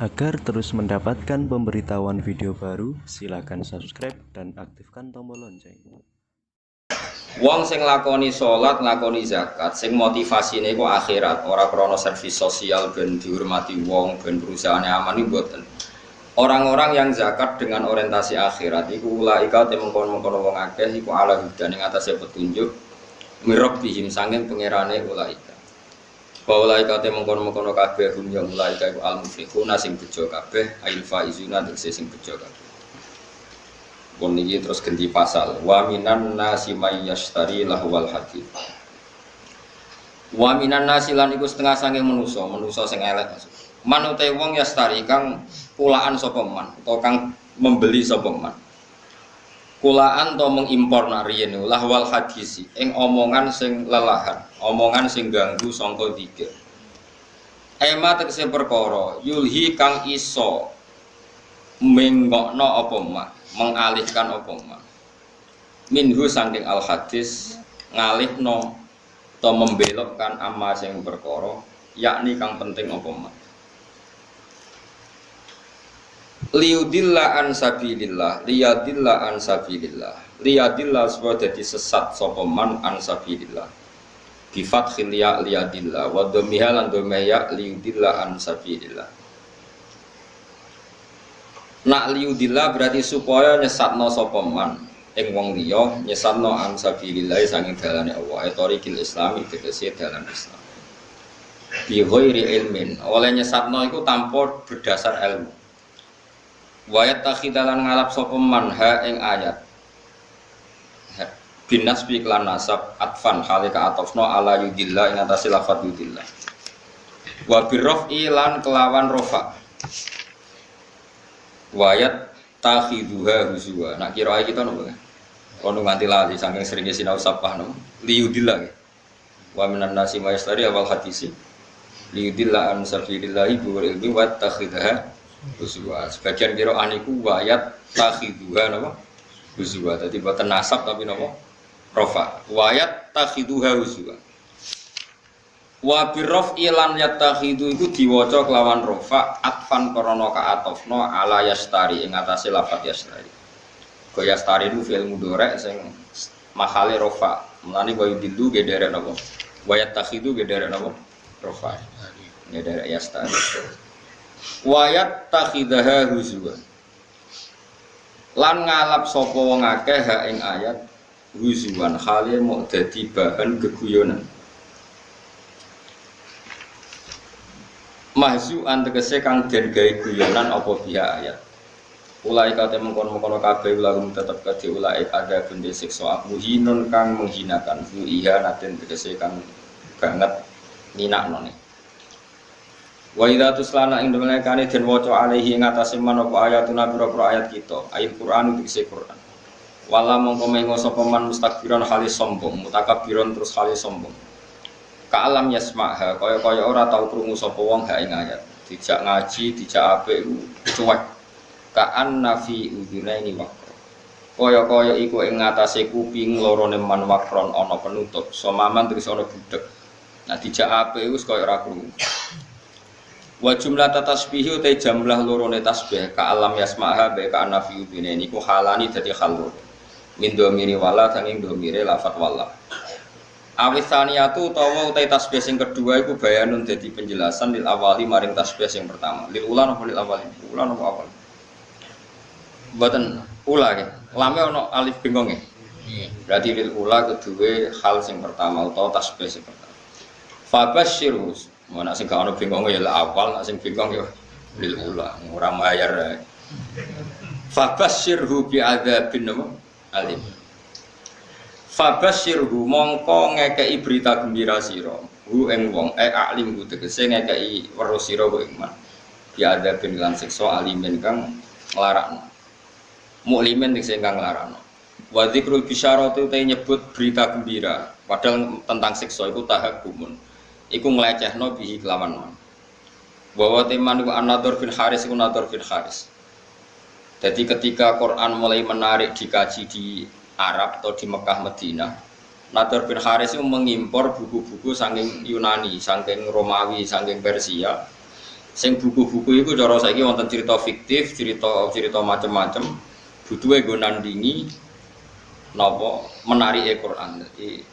Agar terus mendapatkan pemberitahuan video baru, silakan subscribe dan aktifkan tombol lonceng. Wong sing lakoni sholat, lakoni zakat, sing motivasine iku akhirat, ora krana servis sosial ben dihormati wong, ben perusahaane aman iki mboten. Orang-orang yang zakat dengan orientasi akhirat iku ulaika te mengkon-mengkon wong akeh iku ala hudan ing atase petunjuk mirabbihim sanging pangerane ulaika. Ulaika te mengkon-mengkon kabeh hum ya ulaika iku al-muflihuna sing bejo kabeh, ail faizuna sing bejo kabeh. Pun ini terus ganti pasal. Wa minan nasi may yashtari lahwal hadith. Wa minan nasi lan iku setengah saking manusa sing elek maksud. Man utai wong yastari kang kulaan sapa man utawa kang membeli sapa man. Kulaan to mengimpor nariyen lahwal hadisi ing omongan sing lelahan, omongan sing ganggu sangka tiga. Ema tegese perkara yulhi kang iso menggokno apa man, mengalihkan apa man. Minhu saking al hadis ngalihno atau membelokkan amma sing perkara yakni kang penting apa man. Liyudilla an sabilillah, liyadilla an sabilillah, liyadilla supaya dadi sesat sapa man an sabilillah. Bi fathil ya liyadilla wa dhammiha lan dhammaya liyudilla an sabilillah. Nak liyudilla berarti supaya nyesatno sapa man ing wong liya, nyesatno an sabilillah sanging dalane Allah, etorikil islami tegese dalan Islam. Bi ghairi ilmin, oleh nyesatno iku tanpa berdasar ilmu. Wayat takhidalan ngalap sapa man ha ing ayat binas bi klan nasab atfan halika atofno ala yudillah ing atase lafadz yudillah wa birrafi lan kelawan rofa wayat takhiduha huzwa nak kira kita nopo kono nganti lali saking seringe sinau sapah nopo liyudillah wa minan nasi mayastari awal hadisi liyudillah an sabilillahi bi ilmi wa takhidaha huzwa. Sebagian kira aniku wayat takhiduha napa huzwa. Dadi boten nasab tapi napa rafa. Wayat takhiduha huzwa. Wa birraf ilan yatakhidu iku diwaca kelawan rafa atfan krana kaatofna ala yastari ing atase lafaz yastari. Go yastari itu fi'il mudhari sing mahale rafa. Mulane wa yudillu ge derek napa? Wayat takhidu ge derek napa? Rafa. Ya derek yastari. Wayat takhidaha huzwa lan ngalap sapa wong akeh ha ing ayat huzwan khale mok dadi bahan geguyonan mahzu antegese kang den gawe guyonan apa biha ayat ulai kate mengkon-mengkon kabeh ulagum tetep kadhe ulai ada bende siksa muhinun kang menghinakan fu iya naten tegese kang banget ninaknone. Wa idza tuslana ing dalane den waca alaihi ing atase manapa ayatuna pira-pira ayat kita ayat Quran dikse Quran wala mongko mengo sapa man mustakbiran halis sombong mutakabbiron terus halis sombong ka alam yasmaha kaya-kaya ora tau krungu sapa wong ha ing ayat dijak ngaji dijak apik cuek ka annafi udhunaini waqra kaya-kaya iku ing ngatasé kuping lorone man waqron ana penutup somaman terus ana budhek nah dijak apik wis kaya ora krungu. Wa jumlah tasbih utai jumlah lorone tasbih ka alam yasmaha ba ka anafi udine niku halani dadi khalur min domiri wala sanging domire lafat wala awisaniyatu utawa utai tasbih sing kedua iku bayanun dadi penjelasan lil awali maring tasbih sing pertama lil ula napa lil awali ula napa awal mboten ula nggih lame ana alif bingonge berarti lil ula kedua hal sing pertama utawa tasbih sing pertama fabasyirus mana sing gak ono bingung ya awal, nak sing bingung ya lil ula, ora mayar. Fabasyirhu bi adzabin alim. Fabasyirhu mongko ngekeki berita gembira sira. Hu ing wong alim ku tegese ngekeki weruh sira ku ing man. Bi adzabin lan siksa alimin kang nglarakno. Muklimin tegese kang nglarakno. Wa dzikrul bisyarati te nyebut berita gembira, padahal tentang siksa iku tahakumun. Iku nglecehno bihi kelawan man. Bahwa teman iku an-Nadhr bin Haris iku Nadhr bin Haris. Jadi ketika Quran mulai menarik dikaji di Arab atau di Mekah Madinah, Nadhr bin Haris itu mengimpor buku-buku saking Yunani, saking Romawi, saking Persia Sing buku-buku iku cara saiki wonten cerita fiktif, cerita macam-macam. Butuhe nggo nandingi napa menarike Quran. Dadi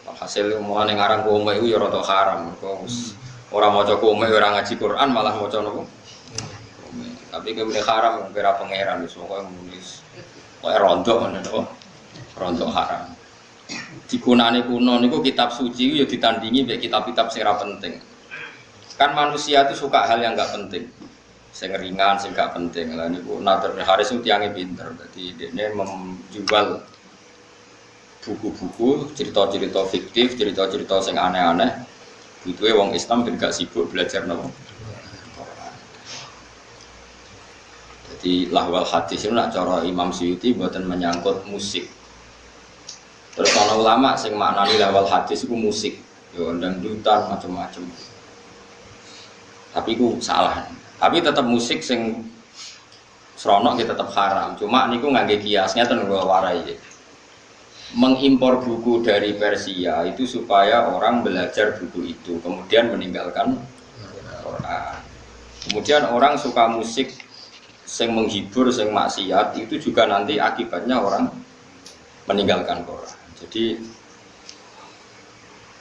hasil mulane ngarang komik iku ya rada haram. Ora maca komik ora ngaji Quran malah maca napa? Komik. Tapi kene haram kira pangeran wis pokoke nulis. Kok rontok ngono to. Rontok haram. Digunane kuno niku kitab suci ya ditandingi mek kitab-kitab sing ora penting. Kan manusia itu suka hal yang enggak penting. Sing ringan, sing enggak penting. Lah niku Nadir Haris itu tiange pinter. Dadi dekne menjual buku-buku, cerita-cerita fiktif, cerita-cerita sing aneh-aneh. Butuhe wong Islam ben gak sibuk belajar napa. Jadi lahwal hadis itu nak cara Imam Suyuti mboten menyangkut musik. Terus ana ulama sing maknani lahwal hadis itu musik, yo dangdutan macam-macam. Tapi itu salah. Tapi tetap musik sing seronok ya tetap haram. Cuma niku ngangge kiasnya ten warai. Mengimpor buku dari Persia itu supaya orang belajar buku itu, kemudian meninggalkan Quran. Kemudian orang suka musik sing menghibur, sing maksiat itu juga nanti akibatnya orang meninggalkan Quran. Jadi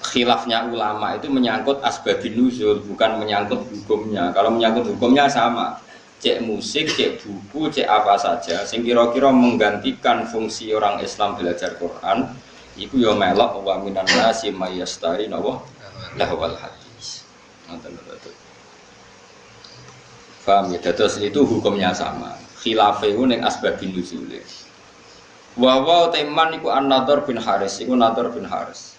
khilafnya ulama itu menyangkut asbabun nuzul, bukan menyangkut hukumnya. Kalau menyangkut hukumnya sama, cek musik, cek buku, cek apa saja sing kira-kira menggantikan fungsi orang Islam belajar Quran, itu ya melok wa minan nasi may yastari nawa lahwal hadis. Paham ya? Terus itu hukumnya sama. Khilafe ning asbabun nuzul. Wa teman iku An-Nadhr bin Haris, iku Nadhr bin Haris.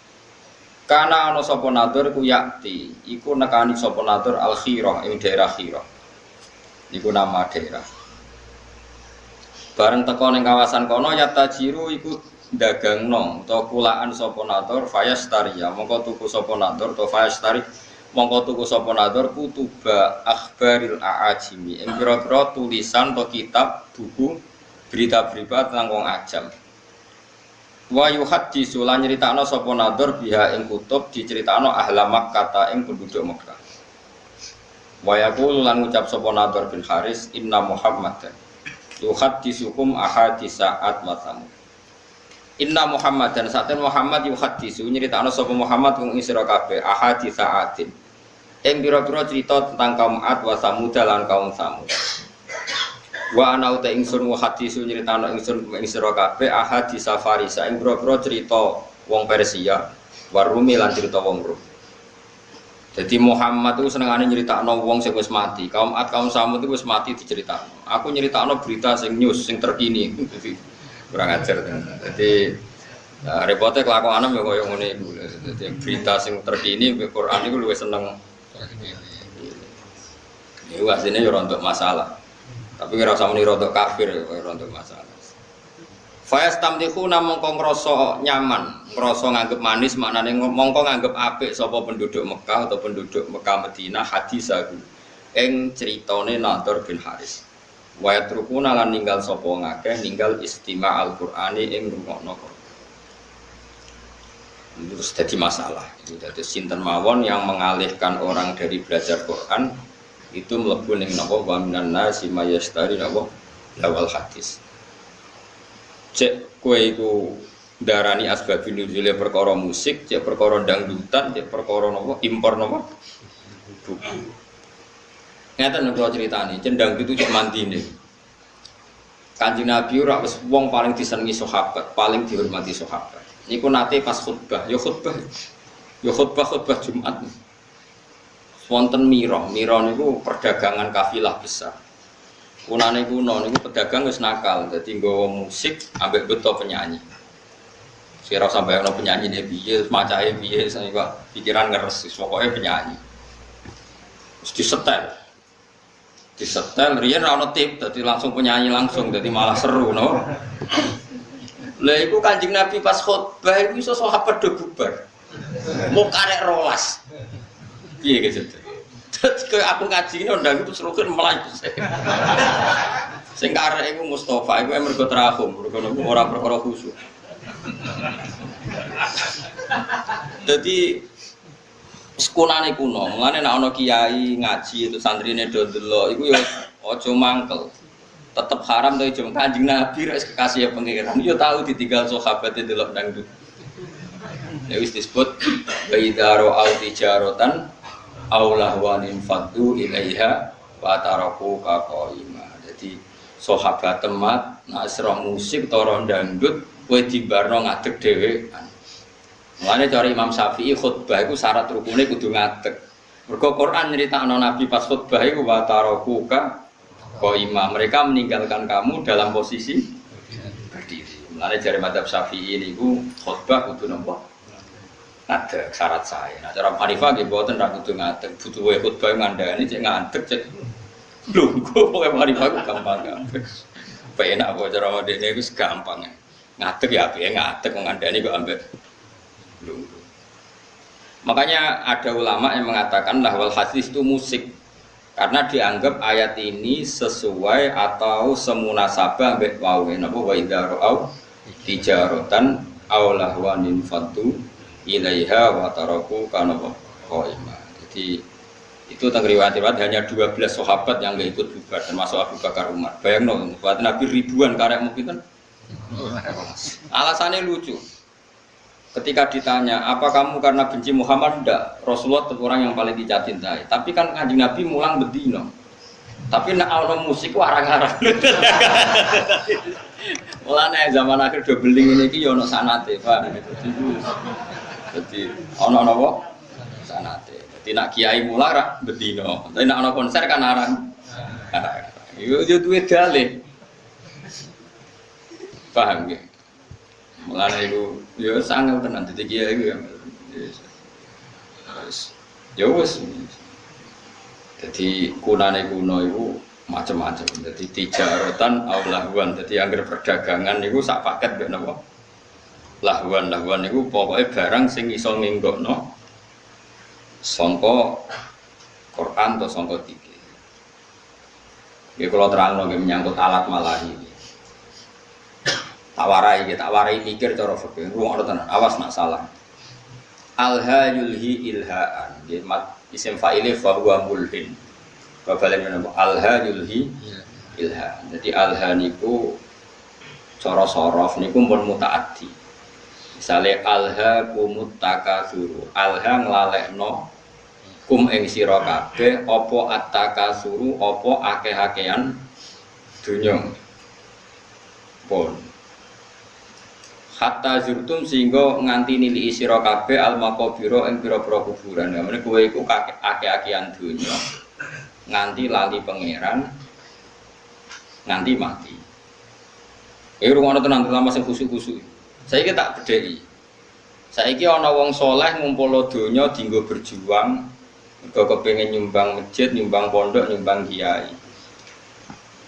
Kana ana sapa Nadhr ku yakti, iku nekani sapa Nadhr al-Khirah ing daerah Khirah. Iku nama daerah. Bareng teko ning kawasan kono yatajiru iku dagangno utawa kulaan sapa Nadhr fayastariya, mongko tuku sapa Nadhr utawa fayastari mongko tuku sapa Nadhr kutuba akhbaril aajimi. Ing pira-pira tulisan atau kitab buku berita-berita tentang wong ajam. Wa yuhaddisu lan nyritakno sapa Nadhr biha ing kutub diceritakno ahla Makkah ing penduduk Makkah. Wa yaqulu lan ngucap sapa Nadhr bin Haris inna Muhammadan yuhaddisukum ahadisa'at wa samud. Inna Muhammadan saten Muhammad yuhaddisu nyritakno sapa Muhammad wong sira kabeh ahadisa'atin. Ing pira-pira cerita tentang kaum Ad wa Samud lan kaum Samud. Wa ana uta ingsun wa hadisu nyritano ingsun ing sira kabeh ahadis Farisa ing pira-pira cerita wong Persia warumi lan cerita wong Rum. Jadi Muhammad itu senengane nyritakno wong sing wis mati. Kaum Ad kaum Samud itu wis mati diceritakno. Aku nyritakno berita sing news sing terkini. Jadi kurang ajar. Jadi repote kelakuan ya koyo ngene iku. Jadi berita sing terkini Quran iku luwih seneng. Iku asline yo untuk masalah. Tapi kira usah muni rodok kafir, rodok masalah. Fayastamtikhuna mongko ngrasa nyaman, ngrasa nganggep manis, maknane mongko nganggep apik sapa penduduk Mekah atau penduduk Mekah Madinah hadisahu. Ing critane Nadhr bin Haris. Wa yatrukuna lan ninggal sapa ngakeh ninggal istima' Al-Qur'ani ing rungokno Quran. Terus jadi masalah. Jadi sinten mawon yang mengalihkan orang dari belajar Quran itu mlebu ning napa wa minan nasi mayastari napa lawal hadis. Cek kowe iku darani asbabun nuzule perkara musik, cek perkara dangdutan, cek perkara napa impor napa buku. Ngeten kula critani, cendang itu cek mandine. Kanjeng Nabi ora wis wong paling disenengi sahabat, paling dihormati sahabat. Niku nate pas khutbah, ya khutbah Jumat. Wonten Miro niku perdagangan kafilah besar. Kunane kuno niku pedagang wis nakal, dadi nggawa musik ambek beto penyanyi. Sira sambayangno penyanyine piye, macahe piye, sing kok pikiran ngeres, pokoke penyanyi. Wis disetel. Disetel riyen ora ono tip, dadi langsung penyanyi langsung, dadi malah seru no. Lah iku Kanjeng Nabi pas khutbah iku iso sahabat do bubar. Mau karek rolas. Piye gitu. Terus aku ngaji ini ndang itu serukan melayu. Sing karek iku Mustofa iku mergo terahum, mergo ora perkara khusyuk. Jadi Sekunane kuno, mulane nek ana kiai ngaji itu santrine do ndelok iku ya aja mangkel. Tetep haram to jeng Kanjeng Nabi rek kekasih ya pangeran. Yo tahu ditinggal sahabate ndelok dangdut. Ya wis disebut baidaro au tijaratan aw lahwanin fadu ilaiha wa taraku ka qaima. Jadi sahabat temat nek isra musik utawa dangdut kowe dibarno ngadeg dhewean. Mulane cara Imam Syafi'i khutbah iku syarat rukune kudu ngadeg. Mergo Quran nyeritakno Nabi pas khutbah iku wa tarakuka qaima. Mereka meninggalkan kamu dalam posisi berdiri. Mulane jare madzhab Syafi'i niku khutbah kudu napa? Ngadeg syarat saya. Nah cara Hanifah nggih mboten ra kudu ngadeg. Butuhe khutbah ngandani cek ngadeg cek lungguh pokoke Hanifah ku gampang. Penak apa cara modene iku gampang. Ngadeg ya apike ngadeg ngandani kok ambek lungguh. Makanya ada ulama yang mengatakan lahwal hadis itu musik karena dianggap ayat ini sesuai atau semunasabah mbek wae napa wa idza ra'au tijaratan aw lahwanin fatu ilaiha wa taraku kana qaima. Jadi itu tentang riwayat hanya 12 sahabat yang enggak ikut bubar termasuk Abu Bakar Umar. Bayangno buat Nabi ribuan karek mungkin kan. Alasannya lucu. Ketika ditanya, apa kamu karena benci Muhammad? Tidak, Rasulullah itu orang yang paling dicintai. Tapi kan Kanjeng Nabi mulang bedino. Tapi nak ono musik warang-warang. Mulane zaman akhir do beling ini ki yo ono sanate, Pak. Jadi ono napa? Sanate. Jadi nak kiai mulang ra bedino. Tapi nak ono konser kan arang. Yo duwe dalih. Paham nggih? Mulane iku ya sangat tenan dadi kiai iku ya. Ya wis. Dadi kunane kuno iku macam-macam. Dadi tijaratan aw lahwan. Dadi anggere perdagangan niku sak paket mbek napa? Lahwan niku pokoke barang sing iso nginggokno sangka Quran atau sangka iki. Nggih kula terangno nggih menyangkut alat malahi. Tak warai mikir cara fikih. Ruang tenan, awas nak salah. Alha yulhi ilhaan. Isim fa'ile fa huwa mulhin. Babalen menapa? Alha yulhi ilhaan. Jadi alha niku cara sorof niku pun mutaaddi. Misale alha kumut takasuru. Alha nglalekno kum ing sira kabeh apa at-takasuru apa akeh-akehan dunya. Pun hatta zurtum sehingga nganti nili sira kabeh al maqabira ing pira-pira kuburan. Namane kowe iku akeh-akehan donya nganti lali pangeran nganti mati. Rungono tenan terutama sing khusuk-khusuk. Saiki tak bedheki. Saiki ana wong saleh ngumpul donya dienggo berjuang, mergo kepengin nyumbang masjid, nyumbang pondok, nyumbang kiai.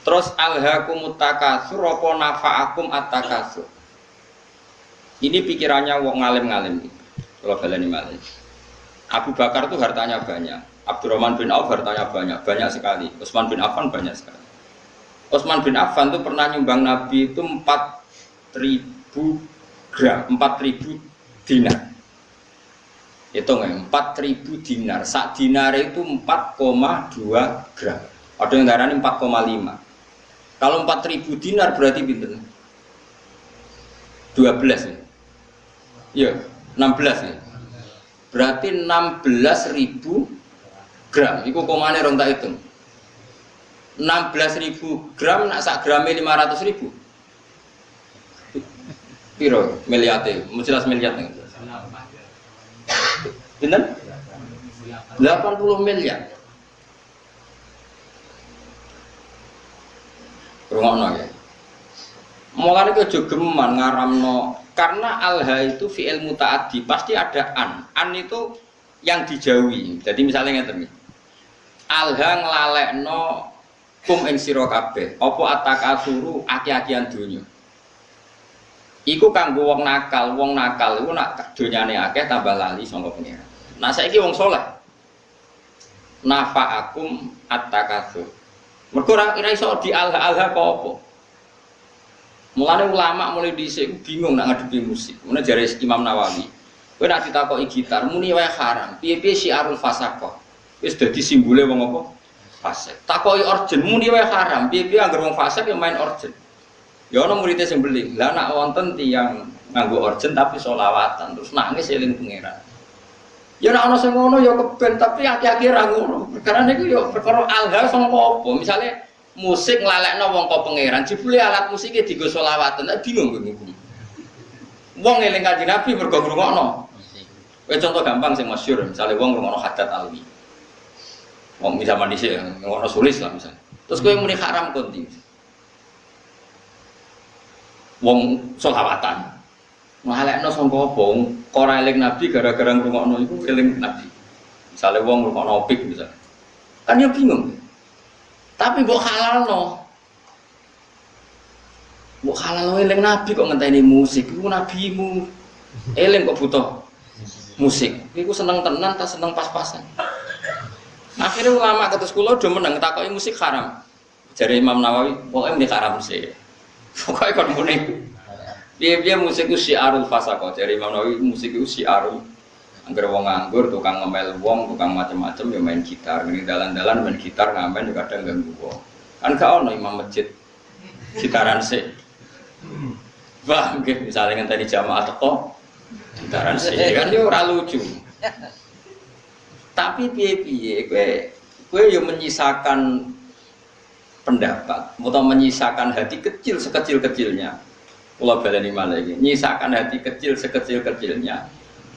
Terus alhaakumut takasur apa nafa'akum at-takasur. Ini pikirannya wong ngalim-ngalim itu. Kalau baleni malih. Abu Bakar itu hartanya banyak. Abdurrahman bin Auf hartanya banyak sekali. Utsman bin Affan banyak sekali. Utsman bin Affan itu pernah nyumbang Nabi itu 4.000 gram, 4.000 dinar. Hitung ya, 4.000 dinar. Sak dinar itu 4,2 gram. Ada yang darahnya 4,5. Kalau 4.000 dinar berarti pinten? 12 ya. Iya, 16 ya. Berarti 16.000 gram. Iku komane rong tak hitung. 16.000 gram nak sak grame 500.000. Piro miliate? Jelas miliar nih. Pinten? 80 miliar. Rungokno ya. Mulane ki aja geman ngaramno karena alha itu fi'il mutaaddi pasti ada an. An itu yang dijauhi. Jadi misalnya ngeten iki. Alha nglalekno kum ing sira kabeh apa atakasuru aki-akian donya. Iku kanggo wong nakal iku nak donyane akeh tambah lali saka pengira. Nah saiki wong saleh nafa'akum at-takasur. Mergo ora iso di alha-alha kok apa. Mulane ulama mulai dhisik bingung nak ngadepi musik. Mulane jare Imam Nawawi, Kowe nak ditakoki gitar muni wae haram. Piye-piye syiarul fasaqah. Wis dadi simbole wong apa? Fasik. Takoki orjen muni wae haram. Piye-piye anggere wong fasik yang main orjen. Ya ana muridé sing beli. Lah nak wonten tiyang nganggo orjen tapi sholawatan terus nangis eling pangeran. Ya nek ana sing ngono ya keben tapi aki-aki ra ngono. Perkara niku ya perkara alha sangka apa? Misale musik nglalekno wong kok pangeran, jebule alat musike dienggo sholawatan. Bingung kowe. Wong eling Kanjeng Nabi mergo ngrungokno. Contoh gampang sing masyhur, misalnya wong ngrungokno Haddad Alwi. Wong zaman dhisik ngrungokno sulis lah misalnya. Terus kowe muni haram konti. Wong sholawatan. Ngalekno sangka apa? Ora eling Nabi gara-gara ngrungokno iku eling Nabi. Misalnya wong ngrungokno opik misalnya. Kan ya bingung. Tapi mbok halalno. Mbok halalno eling Nabi kok ngenteni musik. Iku nabimu. Eling kok butuh musik, iku seneng tenan, tak seneng pas-pasan. Akhirnya ulama kados kula do meneng takoki musik haram. Jare Imam Nawawi, pokoke muni haram sih. Pokoke kon muni. Piye-piye musik ku syiarul fasaqah. Jare Imam Nawawi musik ku syiarul. Angger wong nganggur, tukang ngemel wong, tukang macam-macam ya main gitar. Ning dalan-dalan main gitar ngamen ya kadang ganggu wong. Kan gak ono imam masjid gitaran sih. Wah, nggih misale ngenteni jamaah teko gitaran sih kan yo ora lucu. Tapi piye-piye kowe yo menyisakan pendapat atau menyisakan hati kecil sekecil-kecilnya. Kula baleni malih iki, nyisakan hati kecil sekecil-kecilnya.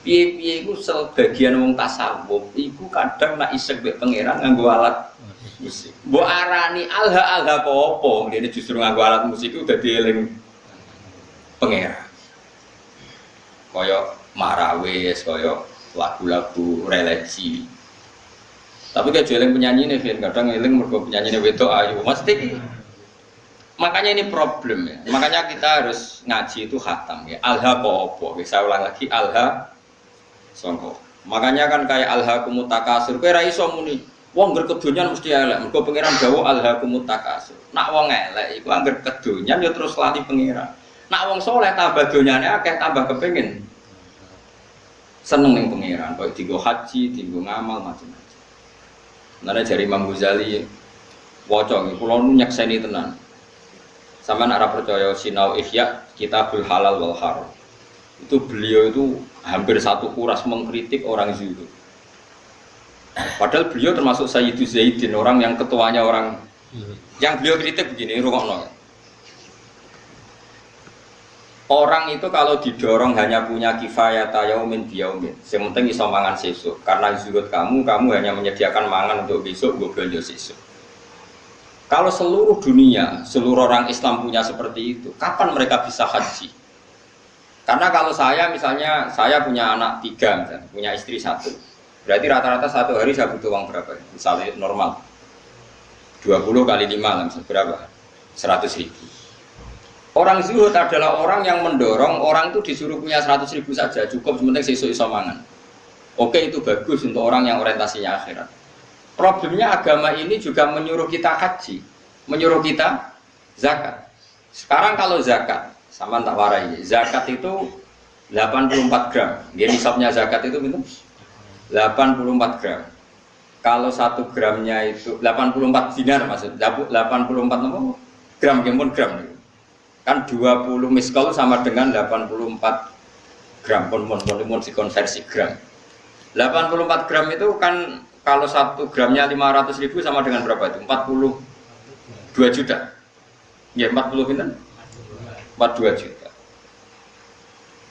Piye-piye iku sebagian wong tasawuf iku kadang nak isek mbek pangeran nganggo alat musik. Mbok arani alha-alha apa? Dene justru nganggo alat musik iku dadi eling pangeran. Kaya marawis, kaya lagu-lagu religi. Tapi kayak jualan penyanyi nih, kadang ngiling mergo penyanyi wedok ayu. Mesti makanya ini problem ya. Makanya kita harus ngaji itu khatam ya. Alha apa? Saya ulang lagi alha songko. Makanya kan kayak alha kumutakasur. Kayak raiso muni. Wong ngger kedonyan mesti elek. Mergo pangeran dawuh alha kumutakasur. Nak wong elek iku angger kedonyan ya terus lali pangeran. Nak wong soleh tambah donyane akeh tambah kepengin seneng ning pangeran, kok dienggo haji, dienggo ngamal macam-macam. Nare jari Imam Ghazali waca nggih kula nyekseni tenan. Sampeyan ora percaya sinau Ihya Kitabul Halal wal Haram. Itu beliau itu hampir satu kuras mengkritik orang zuhud. Padahal beliau termasuk Sayyidu Zaidin, orang yang ketuanya orang yang beliau kritik begini, rungokno. Orang itu kalau didorong hanya punya kifayat yaumin biyaumin. Yang penting iso mangan sesuk. Karena zuhud kamu hanya menyediakan mangan untuk besok, gue belanja sesuk. Kalau seluruh dunia, seluruh orang Islam punya seperti itu, kapan mereka bisa haji? Karena kalau saya misalnya, saya punya anak 3, misalnya, punya istri 1. Berarti rata-rata 1 hari saya butuh uang berapa? Misalnya normal 20 kali 5 lah, misalnya berapa? 100.000. Orang zuhud adalah orang yang mendorong orang itu disuruh punya 100.000 saja, cukup sementing sesuk iso mangan. Oke, itu bagus untuk orang yang orientasinya akhirat. Problemnya agama ini juga menyuruh kita haji, menyuruh kita zakat. Sekarang kalau zakat, sama tak warai, zakat itu 84 gram. Dia nisabnya zakat itu minum 84 gram. Kalau 1 gramnya itu 84 dinar maksud, 84 apa? Gram, kempun gram. Kan 20 miskol sama dengan 84 gram, pun dikonversi gram. 84 gram itu kan kalau 1 gramnya 500.000 sama dengan berapa itu? 42 juta. Ya 40 kan? 42 juta.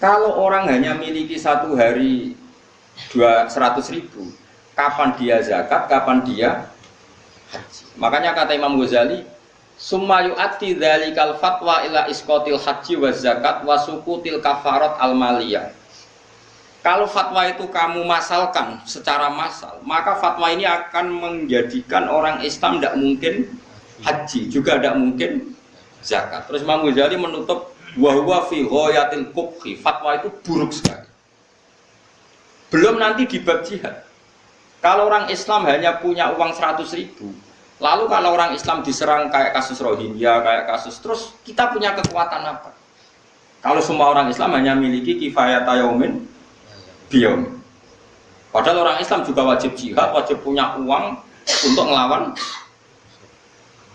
Kalau orang hanya miliki 1 hari 100.000, kapan dia zakat, kapan dia haji? Makanya kata Imam Ghazali, summa yu'ati dzalikal fatwa ila isqatil haji wa zakat wa suqutil kafarat al maliyah. Kalau fatwa itu kamu masalkan secara massal, maka fatwa ini akan menjadikan orang Islam tidak mungkin haji, juga tidak mungkin zakat. Terus Imam Ghazali menutup wa huwa fi ghayatil qubhi, fatwa itu buruk sekali. Belum nanti di bab jihad. Kalau orang Islam hanya punya uang 100.000, lalu kalau orang Islam diserang kayak kasus Rohingya, kayak kasus, terus kita punya kekuatan apa? Kalau semua orang Islam hanya miliki kifayat yaumin biom. Padahal orang Islam juga wajib jihad, wajib punya uang untuk melawan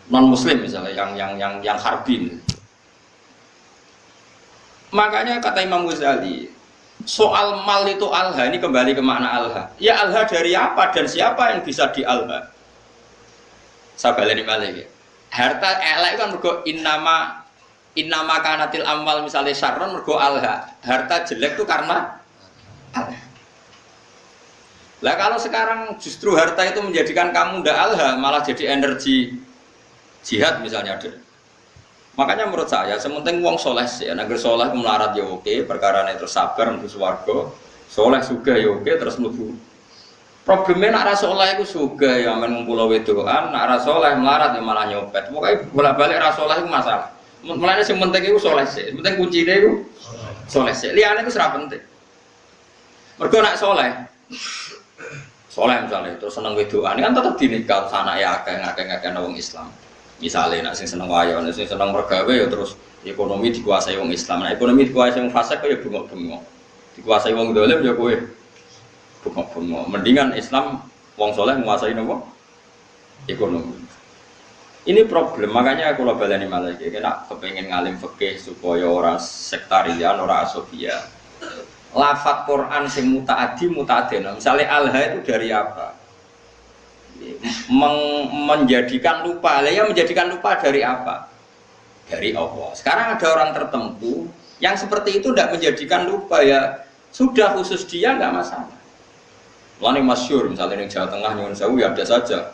non Muslim misalnya yang harbin. Makanya kata Imam Ghazali, soal mal itu alha, ini kembali ke makna alha. Ya alha dari apa dan siapa yang bisa di alha? Saya baleni malih. Harta elek kan mergo innama kanatil amal misalnya syarron mergo alha. Harta jelek itu karena alha. Lah kalau sekarang justru harta itu menjadikan kamu ndak alha, malah jadi energi jihad misalnya ada. Makanya menurut saya sementing wong soleh sih, agar soleh melarat ya oke, perkara terus sabar untuk swarga, soleh juga ya oke, terus mlebu. Problemnya nak ra soleh iku juga ya men ngumpul wedokan, nak ra soleh melarat ya malah nyopet. Pokoke bolak-balik ra soleh iku masalah. Mulane sing penting iku soleh sih, penting kuncine iku soleh sih. Liyane iku ora penting. Mergo nak soleh misalnya terus seneng wedokan kan tetep dinikah sana ya akeh wong Islam. Misalnya nak sing seneng wayo, nak sing seneng mergawe ya terus ekonomi dikuasai wong Islam. Nah ekonomi dikuasai wong fasik ya bengok-bengok. Dikuasai wong dolim ya kowe bengok-bengok. Mendingan Islam wong soleh menguasai nopo? Ekonomi. Ini problem, makanya aku lo baleni malah iki nek kepengin ngalim fikih supaya ora sektarian, ora asofia. Lafaz Quran sing muta'adin. Misalnya alha itu dari apa? Menjadikan lupa. Lah ya menjadikan lupa dari apa? Dari Allah. Sekarang ada orang tertentu yang seperti itu tidak menjadikan lupa ya sudah khusus dia nggak masalah. Mulane masyhur misalnya di Jawa Tengah nyuwun sewu ya ada saja.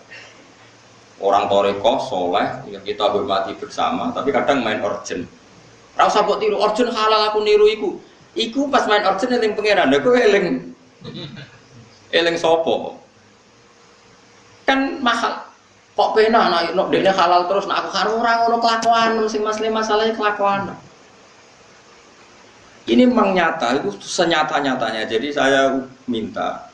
Orang toreko soleh yang kita hormati bersama, tapi kadang main orjen. Ra usah mbok tiru orjen halal aku niru iku. Iku pas main orjen eling pangeran, lha kowe eling sapa? Kan mahal. Kok penak nek dekne halal terus nek aku karo ora ngono kelakuan sing masalahnya kelakuan. Ini memang nyata, itu senyata-nyatanya. Jadi saya minta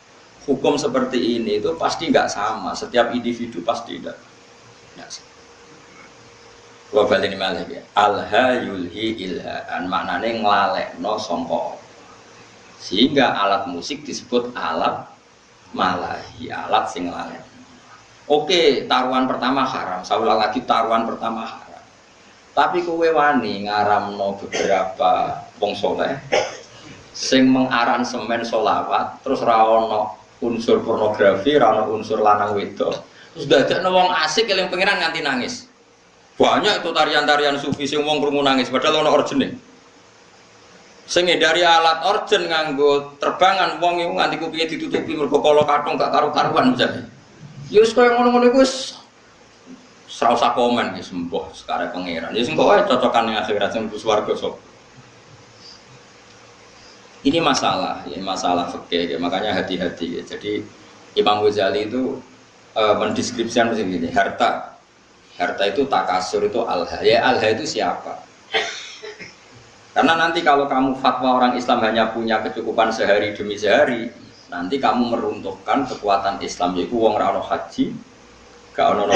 hukum seperti ini itu pasti nggak sama. Setiap individu pasti tidak. Gua balik ini malah ya. Alha yulhi ilhaan maknanya nglalekno sangka. Sehingga alat musik disebut alat malahi, alat sing nglalek. Oke, taruhan pertama haram. Saya ulang lagi taruhan pertama haram. Tapi kowe wani ngaramno beberapa wong soleh sing mengaransemen sholawat terus ra ono unsur pornografi, ra ono unsur lanang wedok. Terus dadekno wong asik eling pangeran nganti nangis. Banyak itu tarian-tarian sufi sing wong krungu nangis padahal ono orjene. Sing dari alat orjen nganggo terbangan wong iku nganti kupinge ditutupi mergo kala kathung gak karu-karuan misalnya. Ya wis koyo ngono-ngono iku wis ora usah komen wis mbah sekare pangeran. Ya sing kok wae cocokan ning akhirat sing mlebu swarga sok. Ini masalah, ya masalah fikih, ya. Makanya hati-hati. Ya. Jadi Imam Ghazali itu mendeskripsikan begini, harta itu takasur itu alha. Ya alha itu siapa? Karena nanti kalau kamu fatwa orang Islam hanya punya kecukupan sehari demi sehari, nanti kamu meruntuhkan kekuatan Islam. Yaitu wong ra ono haji, gak ono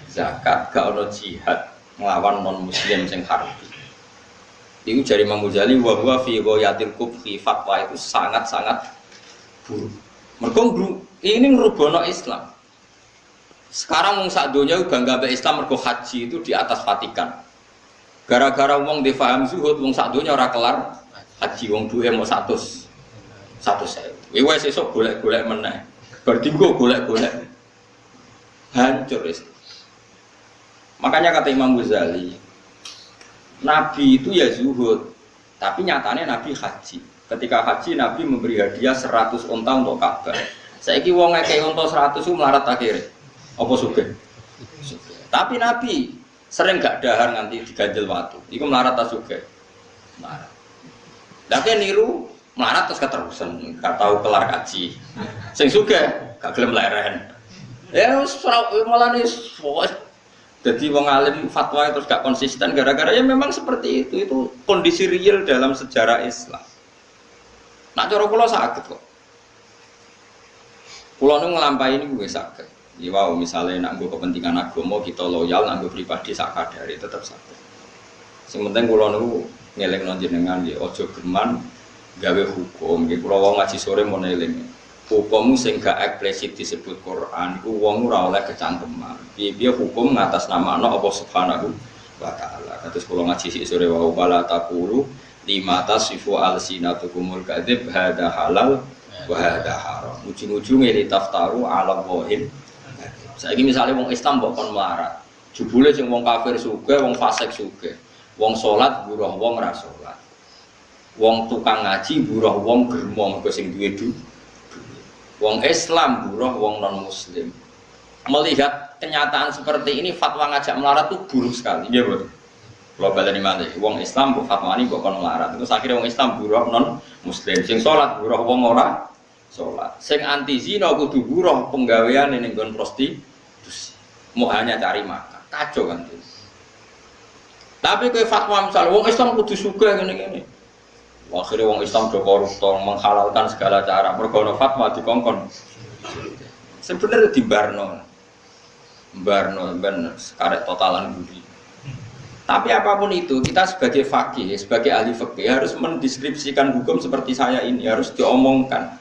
zakat, gak ono jihad melawan non Muslim sing harbi. Itu dari Imam Ghazali wa huwa fi ghayatil kubhi, fatwa itu sangat-sangat buruk. Mergo ini ngrubono Islam. Sekarang wong sak donya bangga mbek Islam mergo haji itu di atas Vatikan. Gara-gara wong difaham zuhud wong sak donya ora kelar haji wong duwe mau 100.000. Wis esuk golek-golek meneh. Bar dinggo golek-golek. Hancur wis. Makanya kata Imam Ghazali, Nabi itu ya zuhud, tapi nyatanya Nabi haji. Ketika haji Nabi memberi hadiah 100 unta untuk Ka'bah. Saiki wong ngekei unta 100 itu melarat akhirnya. Apa sugih? Tapi Nabi sering gak dahar nganti diganjel watu. Iku melarat ta sugih? Melarat. Lah kene niru melarat terus keterusan, gak tahu kelar kaji. Sing sugih gak gelem leren. Ya wis malah wis jadi wong alim fatwa terus gak konsisten gara-gara ya memang seperti itu kondisi real dalam sejarah Islam. Nak cara kula sakit kok. Kula nu nglampahi niku wis saged. Ya wow, misalnya nak nggo kepentingan agama kita loyal, nak nggo pribadi sak kadare tetep saged. Sing penting kula niku ngelingno jenengan ya aja geman gawe hukum. Nggih kula wong ngaji sore mau eling. Hukum sing gak eksplisit disebut Quran iku wong ora oleh kecangkeman. Piye-piye hukum ngatasnamakan Allah Subhanahu wa taala. Kados kula ngaji sik sore wa wala taqulu lima tasifu alsinatukumul kadzib hada halal wa hada haram. Ujung-ujunge li taftaru ala wahid. Saiki misale wong Islam mbok kon melarat. Jebule sing wong kafir sugih, wong fasik sugih. Wong salat buruh wong ora salat. Wong tukang ngaji buruh wong germo mergo sing duwe duit. Wong Islam buruh wong non muslim. Melihat kenyataan seperti ini fatwa ngajak melarat itu buruk sekali. Iya betul. Kalau baleni malih wong Islam bu fatwa ini kok kon melarat. Terus akhirnya wong Islam buruh non muslim. Sing salat buruh wong ora salat. Sing anti zina kudu buruh penggawean ning nggon prostitusi. Mau hanya cari makan. Kacau kan itu. Tapi kowe fatwa misal wong Islam kudu sugih ngene-ngene. Akhirnya wong Islam do koruptor menghalalkan segala cara. Mergo ana fatwa dikongkon. Sebenarnya di Barno bener karek totalan budi. Tapi apapun itu kita sebagai faqih, sebagai ahli fikih harus mendeskripsikan hukum seperti saya ini harus diomongkan.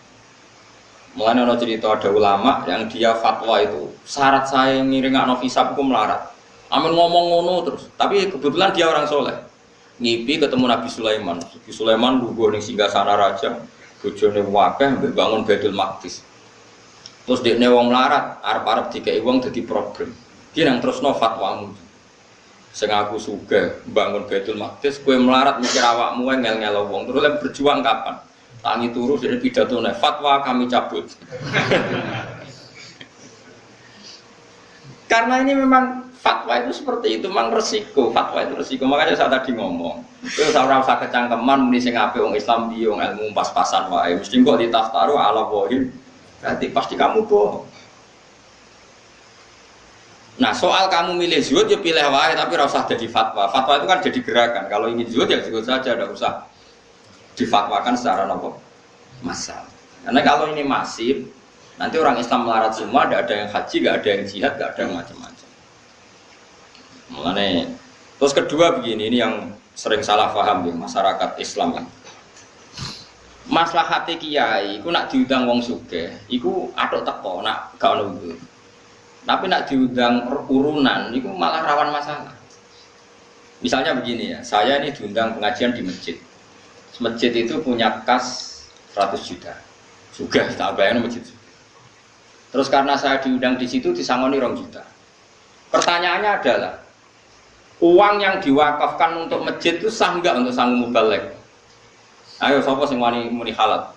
Mulane ana cerita ada ulama yang dia fatwa itu syarat saya ngiringakno hisab hukum melarat. Amin ngomong ngono terus. Tapi kebetulan dia orang soleh. Ngipi ketemu Nabi Sulaiman. Nabi Sulaiman lugu ning singgasana raja, bojone wakeh mbek bangun Baitul Maqdis. Terus dekne wong melarat, arep-arep dikeki wong dadi problem. Dia nang terusno fatwamu. Sing aku sugih bangun Baitul Maqdis, kowe melarat mikir awakmu ngel-ngelo wong. Terus lek berjuang kapan? Tangi turu dari pidatone, fatwa kami cabut. Karena ini memang fatwa itu seperti itu, memang resiko. Fatwa itu resiko, makanya saya tadi ngomong. Terus ora usah kecangkeman muni sing apik wong Islam piye wong ilmu pas-pasan wae. Mesti kok ditaftaru ala wahid. Berarti pasti kamu bohong. Nah, soal kamu milih zuhud ya pilih wae tapi ora usah jadi fatwa. Fatwa itu kan jadi gerakan. Kalau ingin zuhud ya zuhud saja, tidak usah difatwakan secara nopo massal. Karena kalau ini masif, nanti orang Islam melarat semua, tidak ada yang haji, tidak ada yang jihad, tidak ada yang macam-macam. Mulane, terus kedua begini, ini yang sering salah paham ya masyarakat Islam. Maslahate kiai, iku nak diundang wong sugih, iku atok teko, nak gak ono uzur. Tapi nak diundang urunan, iku malah rawan masalah. Misalnya begini ya, saya ini diundang pengajian di masjid. Masjid itu punya kas 100 juta. Sugih, tak bayangin masjid. Terus karena saya diundang di situ disangoni 2 juta. Pertanyaannya adalah uang yang diwakafkan untuk masjid itu sah enggak untuk sanggup mubalek? Ayo sapa sing wani muni halal.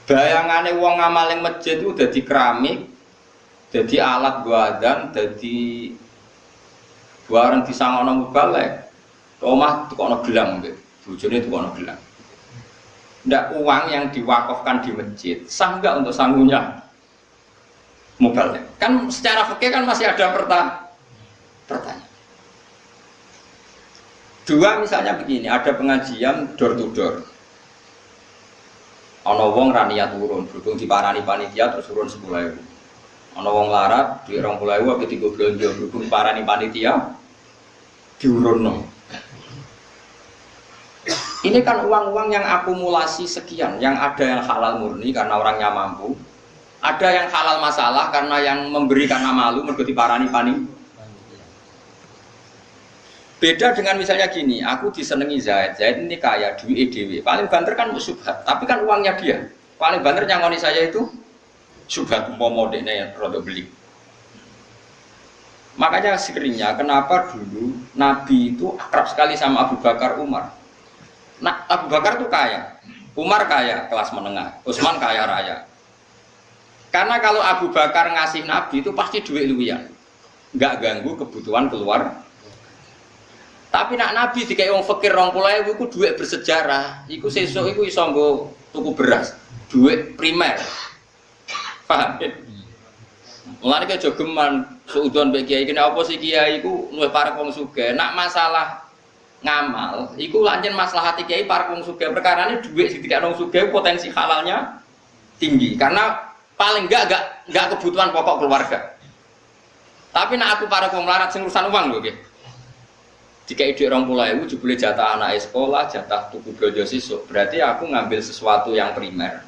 Bayangane wong ngamaling masjid itu dadi keramik, dadi alat buatan, dadi barang disangono mubalek. Omah tukono gelang nggih. Bojone tukono gelang. Ndak uang yang diwakafkan di masjid sah enggak untuk sanggupnya mubalek? Kan secara fikih kan masih ada pertanyaan. Dua misalnya begini, ada pengajian door to door. Ana wong ra niat turun, berhubung diparani panitia terus turun 10.000. Ana wong larat duit 20.000 apa digo belanja, berhubung diparani panitia diurunno. Ini kan uang-uang yang akumulasi sekian, yang ada yang halal murni karena orangnya mampu, ada yang halal masalah karena yang memberi karena malu mergo diparani panitia. Beda dengan misalnya gini, aku disenengi Zaid ini kaya, duit EDW, paling banter kan subhat, tapi kan uangnya dia. Paling banter nyangoni saya itu subhat modenya yang produk beli. Makanya seringnya kenapa dulu Nabi itu akrab sekali sama Abu Bakar Umar. Nah, Abu Bakar itu kaya, Umar kaya kelas menengah, Utsman kaya raya. Karena kalau Abu Bakar ngasih Nabi itu pasti duit luwian, nggak ganggu kebutuhan keluar. Tapi nak Nabi dikai wong fakir 20.000 iku duit bersejarah. Iku sesuk iku iso nggo tuku beras, duit primer. Paham ya? Mulane ke jogeman suudon mbek kiai kene apa sih kiai iku luwih parek wong sugih. Nak masalah ngamal, iku lancen maslahati kiai parek wong sugih. Perkarane duit sing dikek wong sugih potensi halalnya tinggi karena paling enggak kebutuhan pokok keluarga. Tapi nak aku parek wong melarat sing urusan uang lho nggih. Jika ide 20.000 jebule jatah anak sekolah, jatah tuku belanja sisuk. Berarti aku ngambil sesuatu yang primer.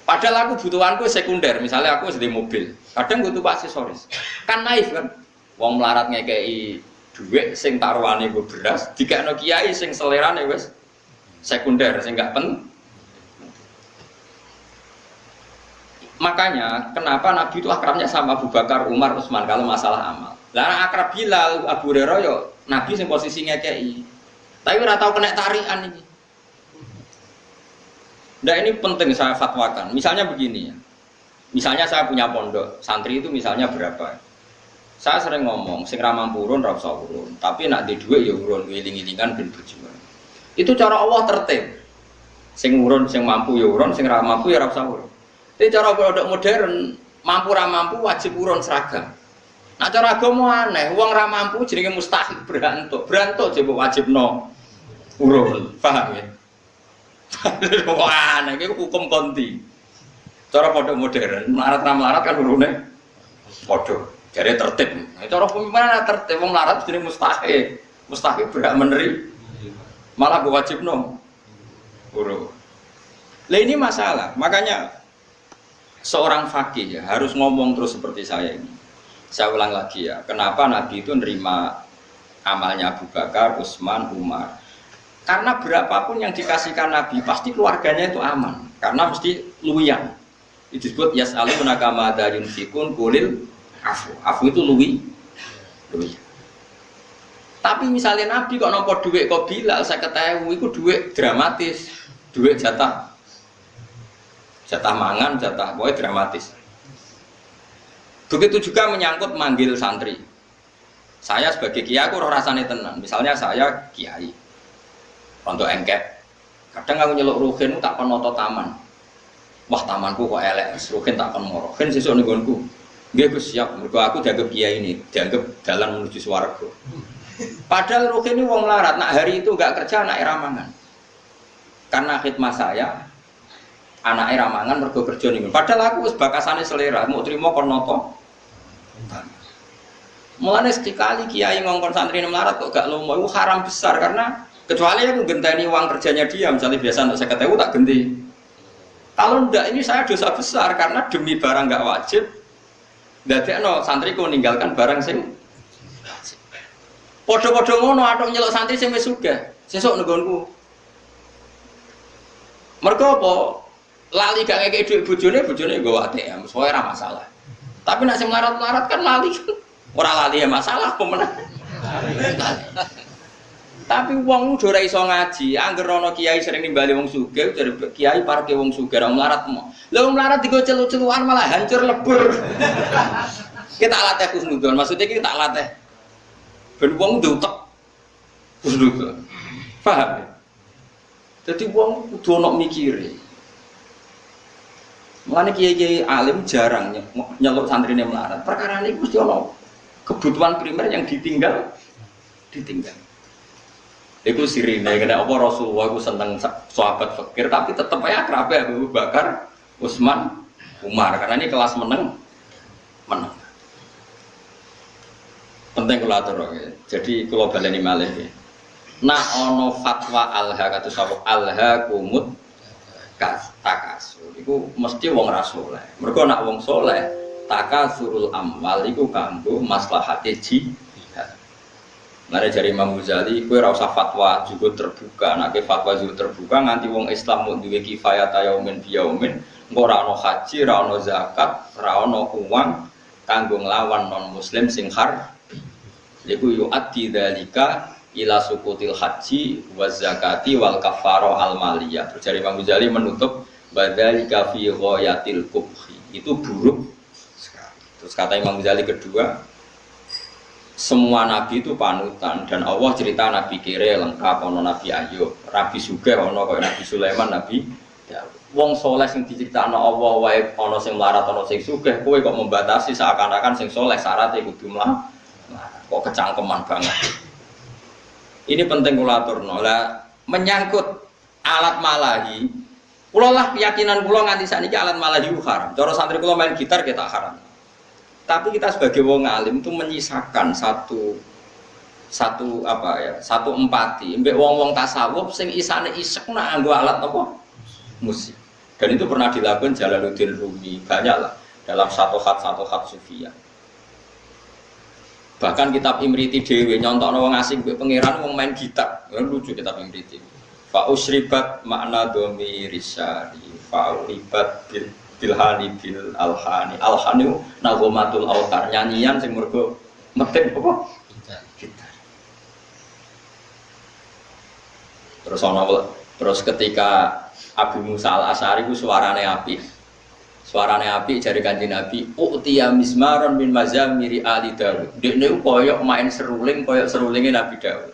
Padahal aku butuhanku sekunder. Misalnya aku sedih mobil, kadang butuh aksesoris. Kan naif kan? Wong melarat ngekei duit sing taruhane gue beras, dikekno kiai sing selerane wis sekunder, sing gak penting. Makanya kenapa Nabi itu akrabnya sama Abu Bakar, Umar, Utsman kalau masalah amal. Lah akrab Bilal, Abu Hurairah yo Nabi sing posisi ngekei. Tapi ora tau kena tarikan iki. Nah ini penting saya fatwakan. Misalnya begini ya. Misalnya saya punya pondok, santri itu misalnya berapa? Saya sering ngomong, sing ra mampu urun ra usah urun, tapi nak di dhuwit ya urun, wiling-wilingan ben berjuang. Itu cara Allah tertib. Sing urun, sing mampu ya urun, sing ra mampu ya ra usah urun. Tapi cara produk modern, mampu ra mampu wajib urun seragam. Nah cara agama aneh, wong ra mampu jenenge mustahil berantuk. Berantuk jebuk wajibno urun. Paham ya? Wah, aneh iki hukum konti. Cara produk modern, melarat ra melarat kan urune padha. Jadi tertib. Cara pemimpin tertib, wong melarat jenenge mustahil. Mustahil berhak meneri. Malah gue wajib no. Urun. Lah ini masalah. Makanya seorang fakih ya harus ngomong terus seperti saya ini. Saya ulang lagi ya, kenapa Nabi itu nerima amalnya Abu Bakar, Utsman, Umar? Karena berapapun yang dikasihkan Nabi, pasti keluarganya itu aman. Karena mesti luyan. Itu disebut yas'alunaka madza yunfikun qulil afu itu luwi. Tapi misalnya Nabi kok nampa duit kok Bilal 50.000 itu duit dramatis, duit jatah mangan, jatah pokoknya dramatis. Begitu juga menyangkut manggil santri. Saya sebagai kiai aku rasane tenan. Misalnya saya kiai, rontok engkek. Kadang aku nyeluk ruhin tak penoto taman. Wah tamanku kok elek, ruhin tak kon moro. Kan sesuk ning nggonku. Nggih Gus siap, mergo aku dianggap kiai ini, dianggap jalan menuju swarga. Padahal ruhin ini wong larat, nak hari itu enggak kerja anak ramangan. Karena khidmat saya, anak ramangan mergo kerja ning. Padahal aku wis bakasane selera, mau trimo kon noto. Mulane sekali kiai ngongkon santri melarat kok gak lomo, itu haram besar karena kecuali aku genteni uang kerjanya dia, misalnya biasa untuk 50.000 tak genti. Kalau ndak ini saya dosa besar karena demi barang gak wajib. Dadekno santriku meninggalkan barang sing padha-padha ngono atok nyeluk santri sing wis sugih. Sesuk nggonku. Mergo apa? Lali gak ngekek dhuwit bojone nggawa ATM, soalnya ora masalah. Tapi nek sing melarat-melarat kan lali. Ora lali ya masalah apa meneh. Tapi wong udah ora iso ngaji, angger ana kiai sering nimbali wong sugih, jare kiai parke wong sugih ora melarat mo. Lah wong melarat digo celu-celuan malah hancur lebur. Kita latih khusnudon, maksudnya kita tak latih. Ben wong ndutek. Khusnudon. Paham ya? Jadi wong kudu ana mikire. Mulane kiai-kiai alim jarang nyeluk santrine melarat. Perkara niku mesti ana kebutuhan primer yang ditinggal. Iku sirine kena apa Rasulullah iku seneng sahabat fakir tapi tetep aja akrab Abu Bakar, Utsman, Umar karena ini kelas meneng. Penting kula atur ya. Jadi kula baleni malih ya. Nah ana fatwa alha kados sapa alha kumut takasur. Iku mesti wong ra saleh. Mergo nek wong saleh takasurul amwal iku kanggo maslahate jihad. Mare jare Imam Ghazali, kowe ora usah fatwa juga terbuka. Nek fatwa juga terbuka nganti wong Islam mau duwe kifayah yaumin biyaumin, engko ora ana haji, ora ana zakat, ora ana uang kanggo nglawan non muslim sing har. Iku yu'addi dzalika ila sukutil haji wa zakati wal kafarah al maliyah. Terus jare Imam Ghazali menutup badzalika fi ghayatil qubhi. Itu buruk sekali. Terus kata Imam Ghazali kedua, semua nabi itu panutan dan Allah cerita nabi kire lengkap, ono nabi Ayub, nabi Sugih, ono kaya nabi Sulaiman, nabi Daud. Wong soleh sing diceritakno Allah wae ono sing melarat, ono sing sugih, kowe kok membatasi seakan-akan sing soleh syaratnya kudu melarat. Kok kecangkeman banget. Ini penting kula aturno. Lah menyangkut alat malahi, kula lah keyakinan kula nganti sakniki alat malahi haram. Cara santri kula main gitar kita haram. Tapi kita sebagai wong alim itu menyisakan satu apa ya, satu empati. Mbek wong-wong tasawuf sing isane isek nak nganggo alat apa? Musik. Dan itu pernah dilakukan Jalaluddin Rumi, banyaklah dalam satu khat sufiyah. Bahkan kitab Imriti dhewe nyontokno wong asing mbek pangeran wong main gitar. Lucu kitab Imriti. Fa usribat makna domi risari, fa uribat bilhani bil alhani. Alhani nagomatul autar, nyanyian sing mergo metik apa? Gitar. Terus ketika Abu Musa al-Asy'ari ku suarane apik. Suarane apik jare Kanjeng Nabi, "U'tiya mismaron min mazamiri ali Daud." Dekne koyok main seruling koyok serulinge Nabi Daud.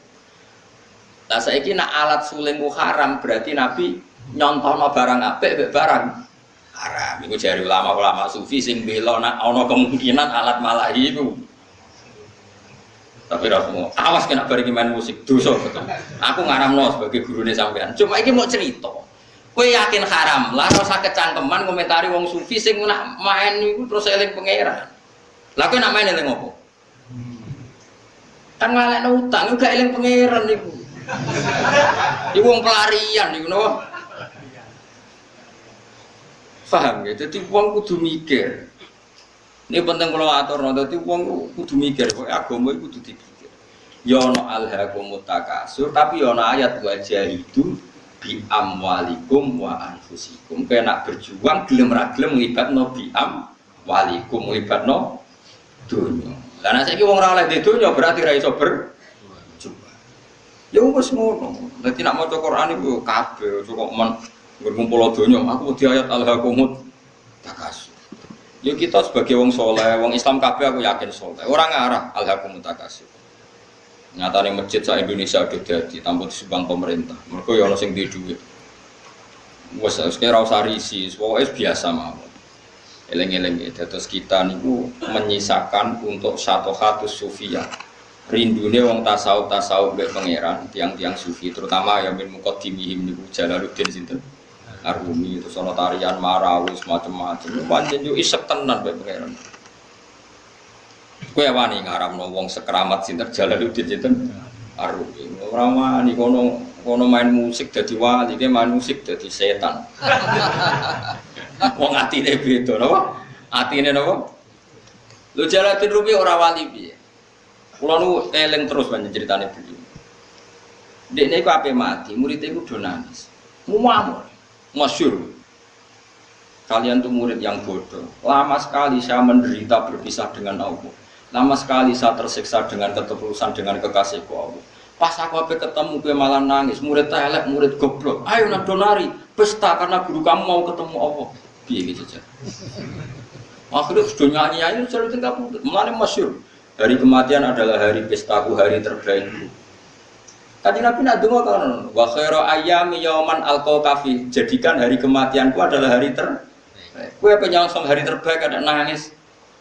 Lah saiki nak alat suling ku haram, berarti Nabi nyontono barang apik mek barang haram. Iku jare ulama-ulama sufi sing bela nak ana kemungkinan alat malahi iku. Tapi rasmu awas kena bareng main musik dosa betul. Aku ngaramno sebagai gurune sampean. Cuma iki mau cerita. Kowe yakin haram? Lah ora usah kecangkeman komentari wong sufi sing nak main iku terus eling pangeran. Lah kowe nak main eling opo? Kan ngalekno utang gak eling pangeran niku. Iku wong pelarian niku napa? Paham ya? Dadi wong kudu mikir. Ini penting kalau atur, nanti uang kudu mikir, agama itu kudu dipikir. Yono alhaqumut takasur, tapi yono ayat wajah itu bi amwalikum wa anfusikum. Kayak nak berjuang, gelem ragilem melibatno bi amwalikum, melibatno dunia. Karena saya kira orang lain di dunia berarti raiso berjuang. Ya wes ngono. Nanti nak mau Quran itu kabeh, cukup berkumpul dunia. Aku di ayat alhaqumut takasur. Yo kita sebagai wong soleh, wong Islam kabeh aku yakin soleh. Orang ngarah alhaqumut takasur. Nyatane masjid sak Indonesia udah dadi tanpa disumbang pemerintah. Mergo yo ana sing duwe dhuwit. Wes ora usah risi, pokoke biasa mawon. Eleng-eleng terus kita niku menyisakan untuk satu hatus sufiyah. Rindune wong tasawuf mbek pangeran, tiang-tiang sufi terutama ya min muqaddimihim niku Jalaluddin sinten? Arumi itu sono tarian marawis macam-macam. Pancen yo isek tenan bae pangeran. Kowe wani ngaramno wong sekeramat sinten Jalaluddin sinten Arumi. Ora wani kono main musik dadi wali, ki main musik dadi setan. Wong atine beda napa? Atine napa? Lho Jalaluddin Rumi ora wali piye? Kula nu eling terus panjen critane beliau. Dekne iku ape mati, murid iku do nangis. Muamur. Masyhur. Kalian tuh murid yang bodoh. Lama sekali saya menderita berpisah dengan Allah. Lama sekali saya tersiksa dengan ketulusan dengan kekasihku Allah. Pas aku ketemu gue malah nangis. Murid elek, murid goblok. Ayo nak donari pesta karena guru kamu mau ketemu Allah. Piye gitu aja. Akhirnya sudah nyanyi cerita kabudut. Mulane masyhur. Hari kematian adalah hari pestaku, hari terbaikku. Kanjeng Nabi nak donga kan wa khairu ayyami yauman alqafi. Jadikan hari kematianku adalah hari terbaik. Kowe apa nyongsong hari terbaik ada nangis.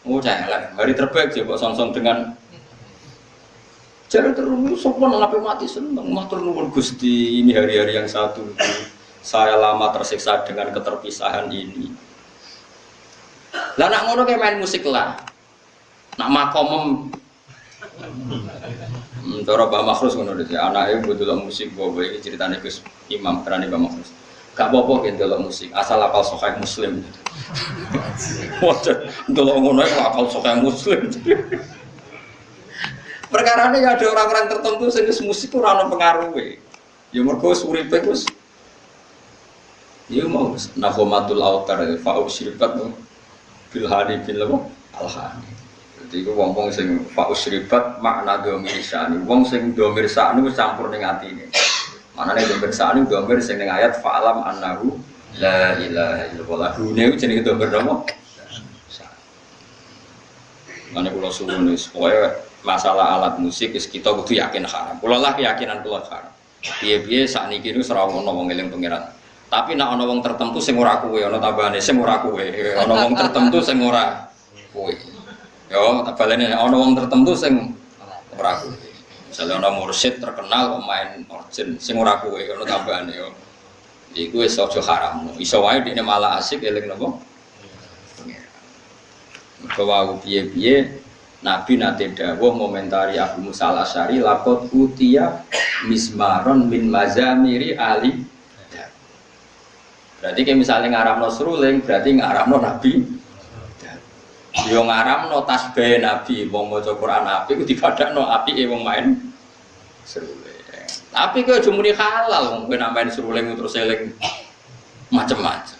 Oh celek. Hari terbaik coba songsong dengan cara terus sopan ngapain mati seneng matur nuwun Gusti, ini hari-hari yang satu saya lama tersiksa dengan keterpisahan ini. Lah nak ngono kayak main musik lah. Nak makom cara Mbah Makhrus ngono dadi anake mbok musik bawa iki ceritane Gus Imam terane Mbah Makhrus. Gak apa-apa ki ndelok musik, asal apal Sahih Muslim. Waduh, ndelok ngono iku apal Sahih Muslim. Perkarane ya ada orang-orang tertentu sing musik ora ono pengaruhe. Ya mergo uripe Gus. Ya mau nahomatul autar fa usribat bil hadi bil alhani. Jadi itu wong-wong sing fa usribat makna domir sa'ani. Wong sing domir sa'ani wis campur ning atine. Manane domir sa'ani domir sing ning ayat fa'alam annahu la ilaha illallah. Gune jenenge domir napa? Mane kula suwun wis pokoke masalah alat musik wis kita kudu yakin haram. Kula lah keyakinan kula haram. Piye-piye sakniki niku ora ono wong eling pangeran. Tapi nek ana wong tertentu sing ora kuwe, ana tambahane sing ora kuwe. Ana wong tertentu sing ora kuwe. Yo, tak balene ana wong tertentu sing ora kuwe. Misale ana mursyid terkenal main organ sing ora kuwe, ana tambahane yo. Iku wis aja haram. Iso wae dene malah asik eling napa? Mergo wae piye-piye Nabi nate dawuh ngomentari Abu Musa al-Asy'ari laqad utiya mismaron min mazamiri ali. Berarti kayak misalnya ngaramno seruling berarti ngaramno Nabi. Yo ngaramno tasbih Nabi, wong maca Quran api ku dibadakno apike wong main seruling. Tapi kowe aja muni halal wong kowe nak main seruling terus eling macam-macam.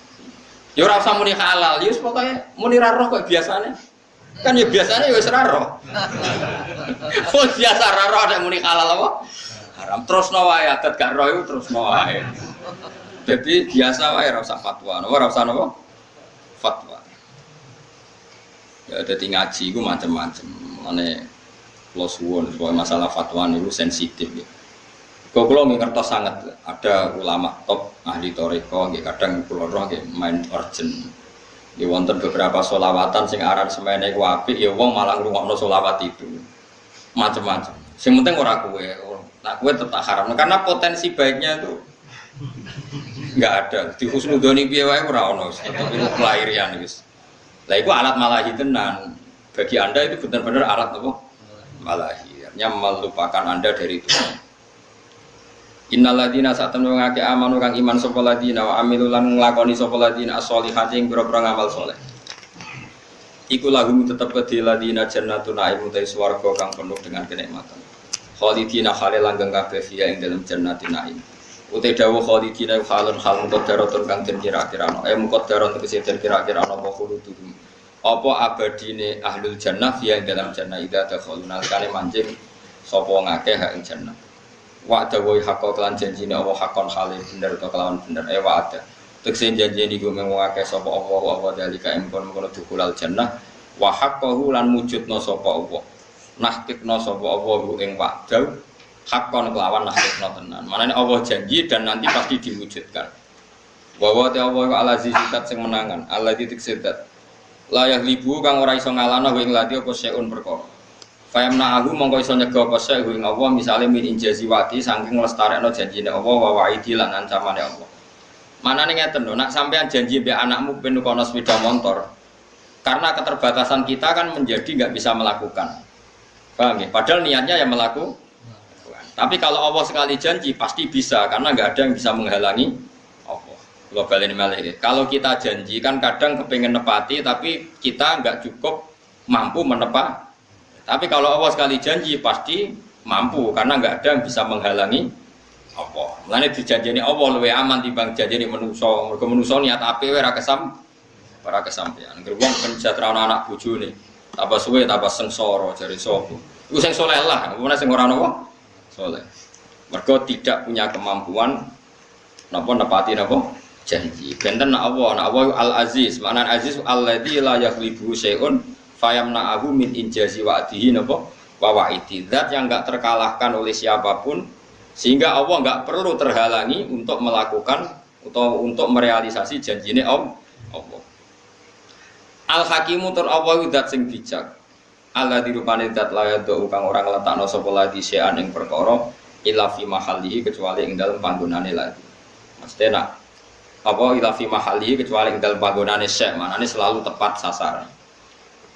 Ya ora usah muni halal, ya pokoke muni ra roh kok biasane. Kan ya biasanya ya wis ra roh. Wong biasa ra roh ada muni halal apa? Haram terusno wae adat gak roh iku terusno wae. Jadi biasa wae ora usah fatwa. Ora usah napa? Fatwa. Ya dadi ngaji iku macam-macam. Mane kula suwun supaya masalah fatwa niku sensitif ya. Kula ngertos sangat ada ulama top ahli thariqah nggih kadang kula roh nggih main urgent. Ya wonten beberapa sholawatan sing aran semene ku apik ya wong malah ngrungokno sholawat itu. Macam-macam. Sing penting ora kowe. Nak kowe tetap haram karena potensi baiknya itu enggak ada. Di husnudzoni piye wae ora ono. Tetep itu kelahirian wis. Lah iku alat malahi tenan. Bagi Anda itu benar-benar alat apa? Malahi. Artinya melupakan Anda dari Tuhan. Innalladzina satamnu ngake amanu kang iman sapa ladina wa amilu lan nglakoni sapa ladina as-solihati ing pira-pira ngamal saleh. Iku lahum tetep kedhe ladina jannatun na'im utai swarga kang penuh dengan kenikmatan. Khalidina khale langgeng kabeh fiya ing dalem jannatin na'im. Utai dawuh khalidina khalun hal muqaddaratun kang den kira-kirano. Muqaddaratun tegese den kira-kirano apa khuluduhum. Apa abadine ahlul jannah fiya ing dalem jannah ida dakhaluna kale manjing sapa ngakeh hak ing jannah. Wa'da wa haqqo kelan janjine Allah haqqon khali bener utawa kelawan bener wa'da tekse janjine iku mengake sapa Allah dalika empon-empon dukulal jannah wa haqqahu lan mujudna sapa Allah nahkikna sapa Allah ing wa'da haqqon kelawan nahkikna tenan manane Allah janji dan nanti pasti diwujudkan wa ta Allah al-aziz zat sing menangan alladzi tiksedat la yahlibu kang ora iso ngalahno ing lati apa seun perkara Fayamna aku mongko iso nyega apa sek ing Allah misale min injazi wati saking lestarekno janjine Allah wa wa'idi lan ancamane Allah. Manane ngeten lho, nak sampean janji mbek anakmu ben kono sepeda motor. Karena keterbatasan kita kan menjadi enggak bisa melakukan. Paham ya? Padahal niatnya yang melakukan. Tapi kalau Allah sekali janji pasti bisa karena enggak ada yang bisa menghalangi Allah. Kula baleni malih. Kalau kita janji kan kadang kepengin nepati tapi kita enggak cukup mampu menepati. Tapi kalau Allah sekali janji pasti mampu karena enggak ada yang bisa menghalangi Allah. Mulane dijanjeni Allah luwih aman timbang janjeni manusa. Mergo manusa niat apik wae ora kesampean. Ngger wong penjatran anak bojone. Tambah suwe tambah sengsara jare sapa. Iku sing saleh lah, apa sing ora ono saleh. Mergo tidak punya kemampuan napa nepati napa janji. Benten Allah Al-Aziz, makna Aziz alladzi la yaghlibu syai'un fayamna ahu min injazi wa'dihi napa wa wa'idi zat yang enggak terkalahkan oleh siapapun sehingga Allah enggak perlu terhalangi untuk melakukan atau untuk merealisasi janjine Allah. Al-Hakimu tur Allah zat sing bijak. Allah dirupane zat layado kang ora ngletakno sapa ladi sean ing perkara illa fi mahallihi kecuali ing dalem panggonane ladi. Mesti nak apa illa fi mahallihi kecuali ing dalem panggonane syek manane selalu tepat sasaran.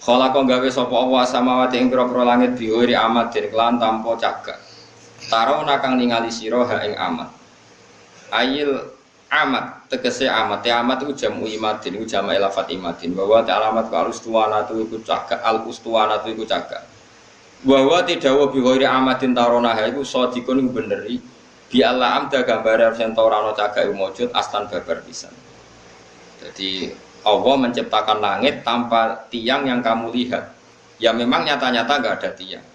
Khalaqa gawe sapa Allah samawati ing pira-pira langit biwiri amat den kelan tanpa cagak. Tarona kang ningali sira ha ing amat. Ayil amat tegese amat. Ya amat iku jamu imadin, iku jamak lafat imadin. Bahwa ta alamat ka al-ustuwanatu iku cagak, al-ustuwanatu iku cagak. Bahwa tidak biwiri amatin tarona ha iku sadikun iku beneri. Bi Allah amda gambare sing ora ana cagak iku mujud astan babar pisan. Jadi Allah menciptakan langit tanpa tiang yang kamu lihat. Ya memang nyata-nyata nggak ada tiang.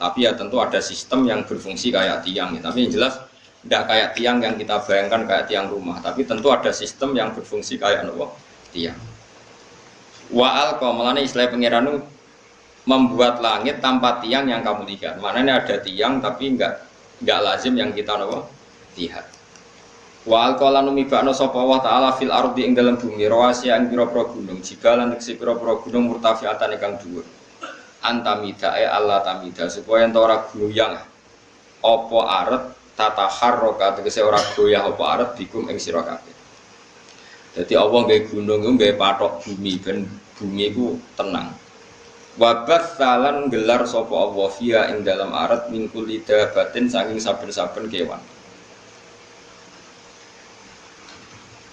Tapi ya tentu ada sistem yang berfungsi kayak tiang. Tapi yang jelas tidak kayak tiang yang kita bayangkan kayak tiang rumah. Tapi tentu ada sistem yang berfungsi kayak apa? Tiang. Wa al-qamalane istilah pengiran membuat langit tanpa tiang yang kamu lihat. Maknanya ada tiang tapi nggak lazim yang kita lihat. Wa alqalan mibakna sapa wa ta'ala fil ardi ing dalem bumi rawasi ing pira-pira gunung jibalan tekse pira-pira gunung murtafiatan ingkang dhuwur antamidae Allah tamida supaya ento ora goyang apa aret tataharroka tegese ora goyah apa aret bikum ing sira kabeh. Dadi Allah nggawe gunung nggawe pathok bumi ben bumi iku tenang. Wabas salan gelar sapa Allah fiha ing dalam arat min kulli dabatin saking saben-saben kewan.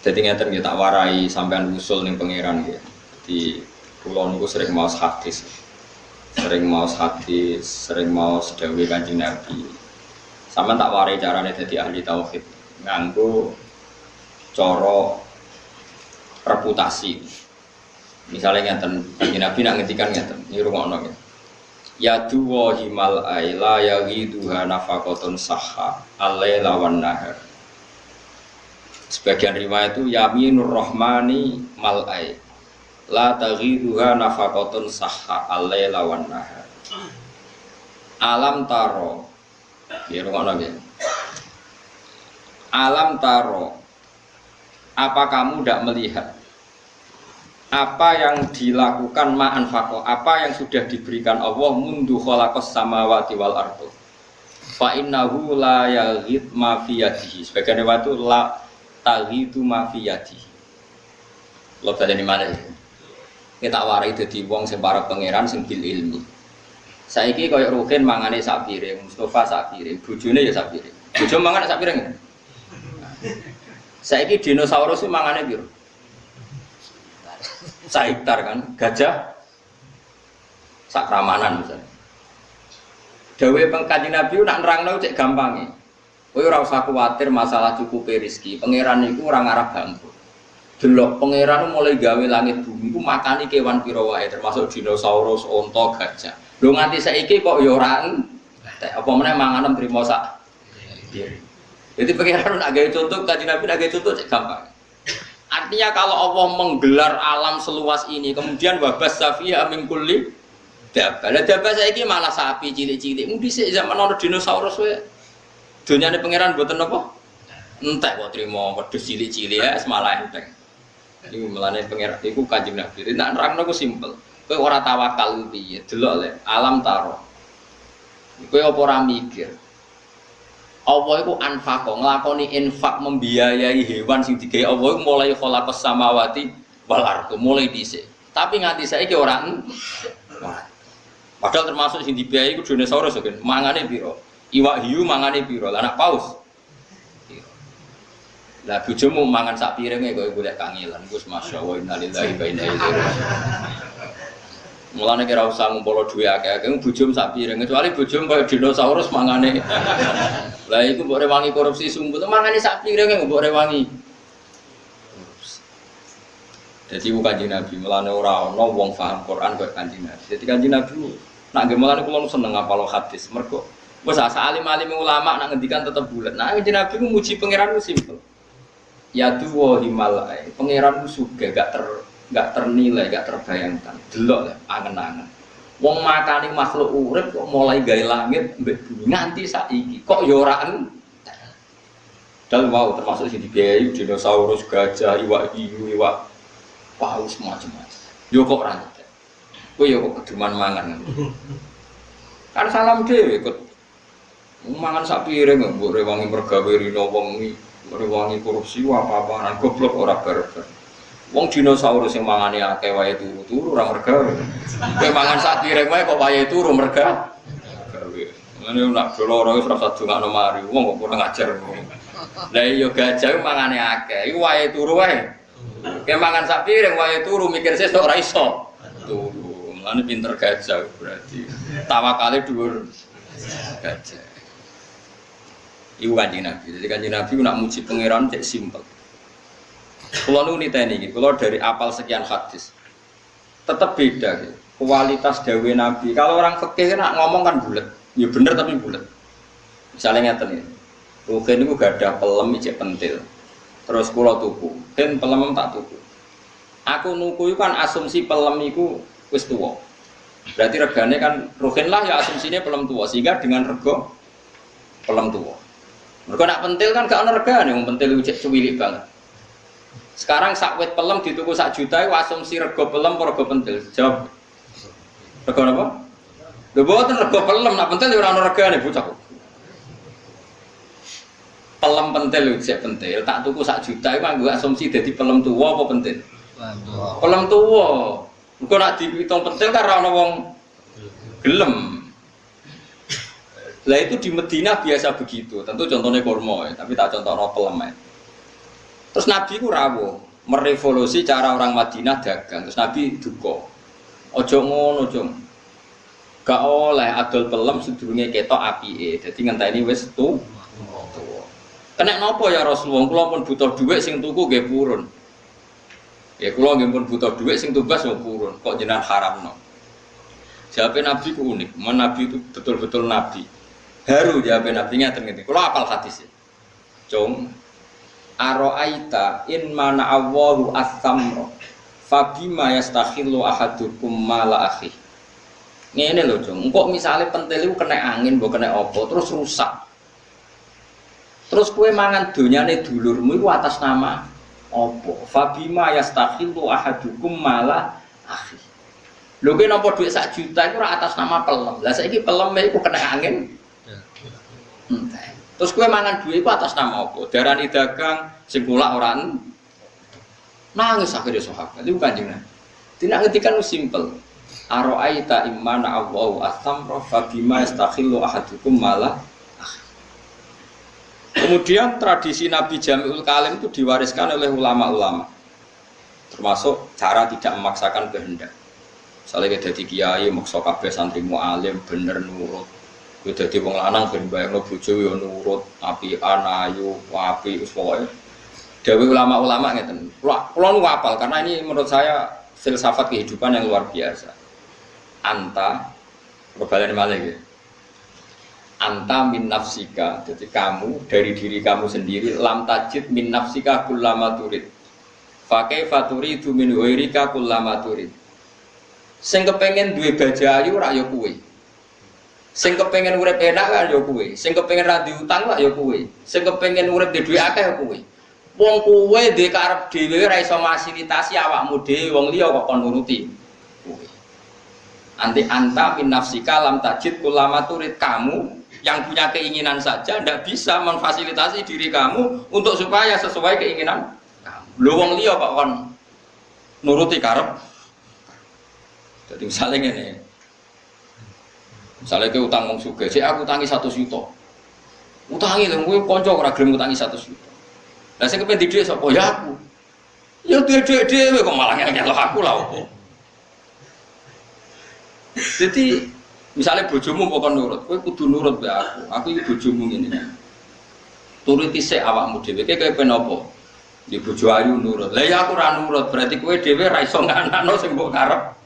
Jadi ngeten nggih tak warai sampean usul ning pangeran nggih. Di kula niku sering maos hadis. Sering maos dawuh Kanjeng Nabi. Sampeyan tak warai carane dadi ahli tauhid nganggo cara reputasi. Misalnya ngeten, Kanjeng Nabi nak ngendikan ngeten, iki rungokno nggih. Ya duwa himal aila ya ghiduha nafaqatun sahha al-laila wan nahar. Sebagian riwayat itu yaminur rahmani mal'ai la taghiduha nafaqatun sahha al-laila wan nahar. Alam taro. Ya rungokno nggih. Alam taro. Apa kamu tidak melihat apa yang dilakukan ma'an faqo, apa yang sudah diberikan Allah mundu khalaqas samawati wal ardu fa innahu la yaghid ma fi yadihi. Sebagian waktu la taghidu ma fi yadihi. Lho badane mana iki? Kita warai dadi wong sing para pangeran sing bil ilmi. Saiki koyo Ruhin mangane sak piring, Mustofa sak piring, bojone ya sak piring. Bojo mangan sak piring. Saiki dinosaurus mangane piro? Saiktar kan, gajah sakramanan misalnya. Dawe Kanjeng Nabi nak nerangno cek gampange. Kowe ora usah kuwatir masalah cukupe rezeki. Pangeran iku ora ngarep bangkrut. Delok pangeran mulai gawe langit bumi iku makani kewan pira wae termasuk dinosaurus, onta, gajah. Lho nganti saiki kok ya ora entek. Apa meneh manganem trimo sak. Jadi pangeran nak gawe contoh Kanjeng Nabi nak gawe contoh cek gampang. Artinya kalau Allah menggelar alam seluas ini, kemudian wabas safiya min kulli dabah. Lah dabah saiki malah sapi cilik-cilik. Mung dhisik zaman ana dinosaurus wae. Donyane pangeran mboten napa? Entek kok trimo wedhus cilik-cilik ya malah entek. Iku melane pangeran iku Kanjeng Nabi. Nek nerangno ku simpel. Kowe ora tawakal piye? Delok le alam taro. Kowe apa ora mikir? Allah itu anfaqo, nglakoni infak membiayai hewan sing digawe Allah mulai khalaqas samawati wal ardu mulai dhisik. Tapi nganti saiki ora padahal termasuk sing dibiayai ku dinosaurus kan. Mangane piro? Iwak hiu mangane piro? Lah anak paus. Lah bojomu mangan sak piringe kok golek kangelan. Gus masyaallah innalillahi wa inna ilaihi raji'un. Mulane kira usah ngumpul duwe akeh-akeh bojomu sak piring kecuali bojomu kaya dinosaurus mangane. Lah iku mbok rewangi korupsi sumput mangane sak piring mbok rewangi. Dadi ku Kanjeng Nabi mulane ora ana wong paham Quran kaya Kanjeng Nabi. Dadi Kanjeng Nabi nak nggih mulane kula seneng ngapal hadis mergo wis alim-alim ulama nak ngendikan tetep bulet. Nah Kanjeng Nabi ku muji pangeran ku simpel. Ya tuwa himalai. Pangeran ku sugih gak ternilai, gak terbayangkan. Delok ya, angen-angen. Wong makani makhluk urip kok mulai gawe langit mbek bumi nganti saiki. Kok ya ora entek. Dal wau termasuk sing dibiayai dinosaurus, gajah, iwak hiu, iwak paus macam-macam. Yo kok ora entek. Kowe yo kok keduman mangan. Kan salam dhewe kok mangan sak piring mbok rewangi mergawe rino wong iki, rewangi korupsi apa-apaan goblok ora barbar. Wong dinosaurus yang mangane akeh wae turu-turu ora merga. Kowe mangan sak piring wae kok wae turu merga. Gawe. Ngene nak doloro wis ora sadongakno mari. Wong kok kurang ajar. Lah iya gajah mangane akeh. Iku wae turu wae. Kowe mangan sak piring wae turu mikir sesuk ora iso. Turu. Mulane pinter gajah berarti. Tawakale dhuwur gajah. Iku Kanjeng Nabi. Jadi Kanjeng Nabi nak muji pangeran cek simpel. Kalau nu niteni iki, kalau dari apal sekian hadis, tetap beda gitu. Kualitas dawe Nabi. Kalau orang fikih nak ngomong kan bulat, ya bener tapi bulat. Misalnya ngeten iki. Rugen niku gak ada pelem ijek pentil. Terus kula tuku, den pelem tak tuku. Aku nuku kan asumsi pelem iku wis tuwa. Berarti regane kan rugen lah ya asumsinya pelem tuwa sehingga dengan rego pelem tuwa. Mergo nak pentil kan gak ana regane, wong pentil ijek cuwilik banget. Sekarang sakwet pelem dituku sak juta itu asumsi rego pelem apa rego pentil? Jawab. Rego apa? Lho boten rego pelem, nak pentil ora ana regane bocah. Pelem pentil lho sik pentil, tak tuku sak juta itu nganggo asumsi dadi pelem tuwa apa pentil? Pelem tuwa. Engko nak dihitung pentil kan ora ana wong gelem. Lah itu di Madinah biasa begitu. Tentu contohnya kurma ya, tapi tak contohno pelem. Terus Nabi ku rawuh, merevolusi cara orang Madinah dagang. Terus Nabi duka. Ojo ngono, Jong. Gak oleh adol pelem sedurunge ketok apike. Dadi ngenteni wis tuwa. Kena napa ya Rasulullah? Kula pun butuh dhuwit sing tuku nggih purun. Ya kula nggih pun butuh dhuwit sing tumbas yo purun. Kok jenengan haramno? Jawabnya Nabi ku unik. Nabi itu betul-betul Nabi. Haru jawabnya Nabi ngaten ngene. Kula apal hadis. Cung Aro'aita in mana Allahu as-samra fabima yastakhillu ahadukum mala akhi. Ngene lho, Cung. Engko misale pentil iku kena angin, mbok kena apa, terus rusak. Terus kowe mangan donyane dulurmu iku atas nama apa? Fabima yastakhillu ahadukum mala akhi. Lho kowe nampa dhuwit 1 juta iku ora atas nama pelem. Lah saiki pelem iku kena angin. Terus kowe mangan dhuwit iku atas nama apa? Darani dagang sing kula ora nangis akhire sahabat. Iku Kanjeng Nabi. Tidak ngendikan simpel. Aro'aita imana Allahu as-samra fabima yastakhillu ahadukum mala akhi. Kemudian tradisi Nabi Jami'ul Kalim itu diwariskan oleh ulama-ulama. Termasuk cara tidak memaksakan kehendak. Misalnya kita jadi kiai, maksa kabeh santri mu'alim, bener nurut. Kita jadi wong lanang, ben bayangno bojo yo nurut, apian, ayu, api, uswoe. Dewe ulama-ulama ngeten. Kula nu hafal karena ini menurut saya filsafat kehidupan yang luar biasa. Anta, berbalik malah gitu. Anta min nafsika, jadi kamu dari diri kamu sendiri. Lam tajid min nafsika kullama turid. Fakai faturi itu min wairika kullama turid. Sing kepengen duwe bajayu rak yo kuwe. Sing kepengen urip enak kan yo kuwe. Sing kepengen ra diutang lak yo kuwe. Sing kepengen urip di duwe akeh yo kuwe. Wong kuwe dhe karep dhewe ra iso fasilitasi awakmu dhewe, wong liya kok kon nuruti. Kuwe. Anti anta min nafsika lam tajid kullama turid, kamu yang punya keinginan saja tidak bisa memfasilitasi diri kamu untuk supaya sesuai keinginan kamu. Lho wong liya kok kon nuruti karep. Jadi misalnya ngene. Misalnya ke utang wong sugih, sik aku utangi 100 juta. Utangi lho kowe kanca ora gelem utangi 100 juta. Lah sing kepen dhuwit sapa ya aku. Ya dhuwit dhewe kok malah ngel aku lah opo. Jadi misalnya bojomu kok nurut, kowe kudu nurut be aku. Aku iki bojomu ngene. Turuti sik awakmu dhewe, kowe kepen apa? Di bojo ayu nurut. Lah ya aku ora nurut, berarti kowe dhewe ra iso nganakno sing mbok karep.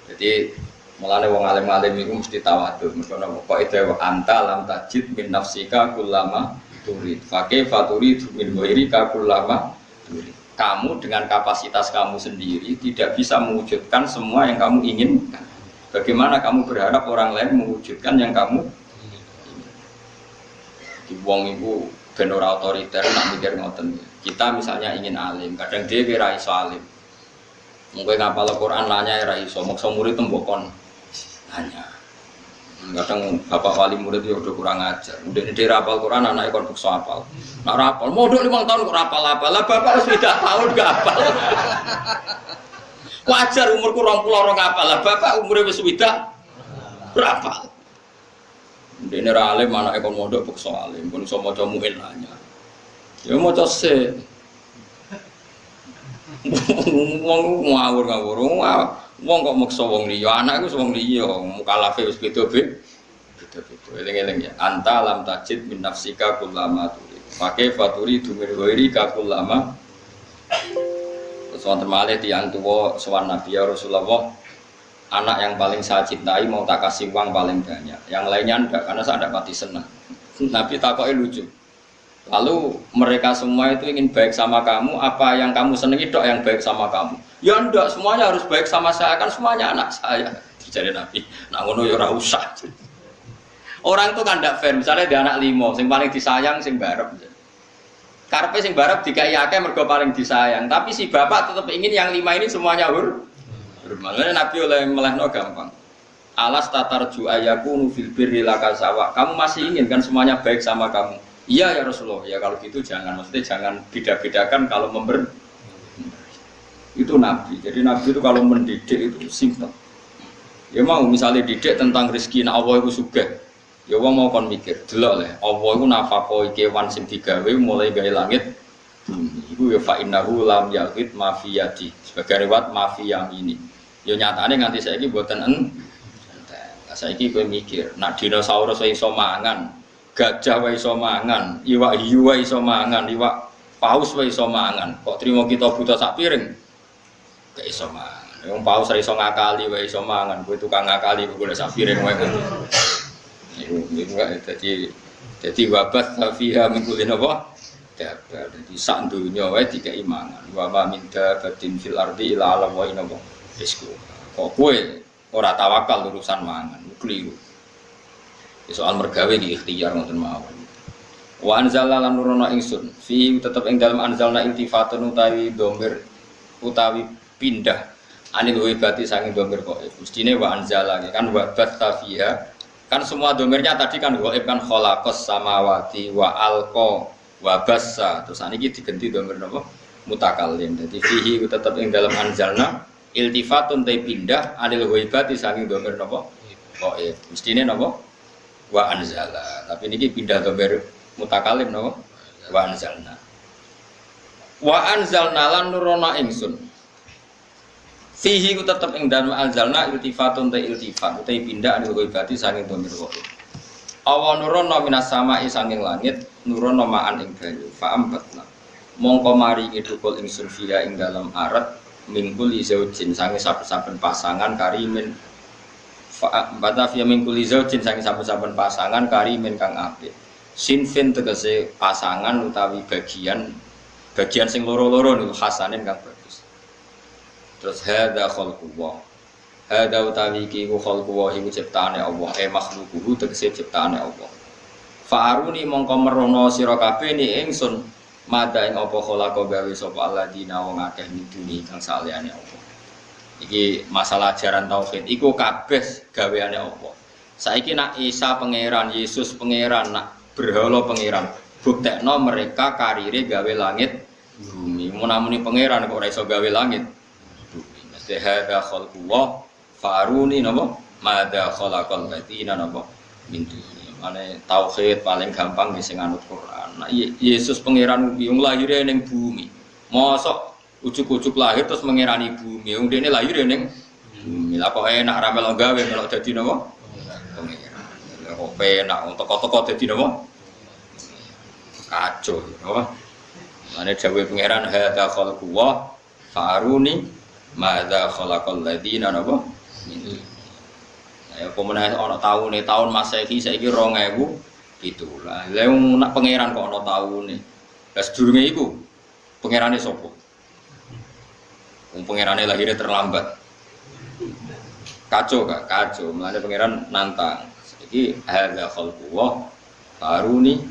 Jadi mulane wong alim-alim iku mesti tawadhu. Mergo kok ide anta lam tajid min nafsika kullama turid. Fake faturi min ghairika kullama turid. Kamu dengan kapasitas kamu sendiri tidak bisa mewujudkan semua yang kamu inginkan. Bagaimana kamu berharap orang lain mewujudkan yang kamu inginkan? Di wong iku ben ora otoriter nak mikir ngoten. Kita misalnya ingin alim, kadang dhewe ra iso alim. Mungkin ngapal Al-Quran nanya ya iso, maksa murid tembokon nanya. Kadang bapak wali murid itu udah kurang ajar. Udah ini rapal Quran anaknya kon bukso apal. Nak rapal, modal 5 tahun kok rapal-apal. Lah bapak sudah tahun gak apal. Wajar umurku 20 orang apal. Lah bapak umurnya sudah rapal. Udah ini alim anaknya kon modal bukso alim. Kon iso maca muin nanya. Ya maca se. Wong ngawur-ngawur, wong kok maksa wong liya, anak iku wong liya, mukalafe wis beda-beda. Eling-eling ya. Anta lam tajid min nafsika kullama turid. Pakai faturi dumir ghairi ka kullama. Terus wonten malih tiyang tuwa sowan Nabi ya Rasulullah, anak yang paling saya cintai mau tak kasih uang paling banyak. Yang lainnya enggak, karena saya enggak pati senang. Nabi takoke lucu. Lalu mereka semua itu ingin baik sama kamu, apa yang kamu senangi dok yang baik sama kamu? Ya enggak, semuanya harus baik sama saya, kan semuanya anak saya. Jadi Nabi, nak ngono ya ora usah. Orang itu kan ndak fair, misalnya dia anak 5, sing paling disayang sing barep. Karepe sing barep dikai akeh mergo paling disayang, tapi si bapak tetap ingin yang 5 ini semuanya hormat. Nabi oleh melehno gampang. Alas tatarju ayakunu fil birri lakasawa. Kamu masih ingin kan semuanya baik sama kamu? Iya ya Rasulullah, ya kalau gitu jangan, maksudnya jangan beda-bedakan kalau Itu nabi. Jadi nabi itu kalau mendidik itu simpel. Ya mau misalnya didik tentang rezeki, nah Allah itu sugih. Ya wong mau kon mikir, delok le, Allah itu nafakoi kewan sing digawe mulai gawe langit. Iku ya fa innahu lam yaqid mafiyati. Sebagai riwayat mafiyam ini. Ya nyatane nganti saiki mboten saiki kowe mikir, nak dinosaurus wae iso mangan, gajah wae iso mangan, iwak hiu wae iso mangan, iwak paus wae iso mangan. Kok trimo kita buta sak piring? Gak iso mangan. Wong paus ra iso ngakali wae iso mangan, kowe tukang ngakali kok golek sak piring wae. Iku dadi wabat fiha min kulli napa? Dadi sak donya wae dikai mangan. Wa ma min dabatin fil ardi illa ala wa inna rizqu. Kok kowe ora tawakal urusan mangan, keliru. Soal mergawe iki ikhtiar ngoten mawon. Wa anzalna lan nurono ingsun, fi tetep ing dalem anzalna iltifatun utawi domir utawi pindah anil wibati saking domir kok. Mestine wa anzala kan wa batta fiha. Kan semua domirnya tadi kan ghaib kan khalaqas samawati wa alqa wa bassa. Terus saniki diganti domir napa? Mutakallim. Dadi fihi tetep ing dalem anzalna iltifatun tay pindah anil ghaibati saking domir napa? Ghaib. Mestine napa? Wa anzala. Tapi niki pindah domir mutakallim napa? Wa anzalna. Wa anzalna lan nurono ingsun. Fihi ku tetep ing dalem anzalna iltifatun ta iltifat utai pindah anil ghaibati saking domir ghaib. Awa nurono minas sama'i saking langit nurono ma'an ing banyu fa ambatna. Mongko maringi thukul ingsun fiha ing dalem arat mingkul izaujin saking saben-saben pasangan karimin fa bata fiha mingkul izaujin saking saben-saben pasangan karimin kang apik. Sinfin tegese pasangan utawi bagian sing loro-loro niku hasanin kang bagus. Terus hadza khalqullah. Hadza utawi iki ku khalqullah iku ciptaane Allah, makhluquhu tegese ciptaane Allah. Fa'aruni mongko merono sira kabeh ni ingsun mada ing apa khalaqa gawe sapa alladzina wong akeh miduni kang saliyane Allah. Iki masalah ajaran tauhid iku kabeh gaweane Allah. Saiki nak Isa pangeran, Yesus pangeran, nak berhala pangeran, buktekno mereka karire gawe langit bumi. Munamuni pangeran kok ora iso gawe langit. Hadza khalqullah faruni napa madza khalaqal ladina napa min duni. Mane tauhid paling gampang sing anut Quran. Nah, Yesus pangeran wong lahire ning bumi. Mosok ujuk-ujuk lahir terus mengerani bumi. Wong dene lahir ning bumi. Lah kok enak ra melok gawe melok dadi napa? Pangeran. Kok penak teko-teko dadi napa? Kacau, napa? Mane dawuh pangeran hadza khalqullah faruni madza khalaqal ladina napa min. Ya pemenang ana tahun Masehi saiki 2000 lah. Lah nak pangeran kok ana taune. Lah sedurunge iku pangerane sapa? Wong pangerane lahirnya terlambat. Kacau gak? Kacau. Mulane pangeran nantang. Iki hadza khalqullah faruni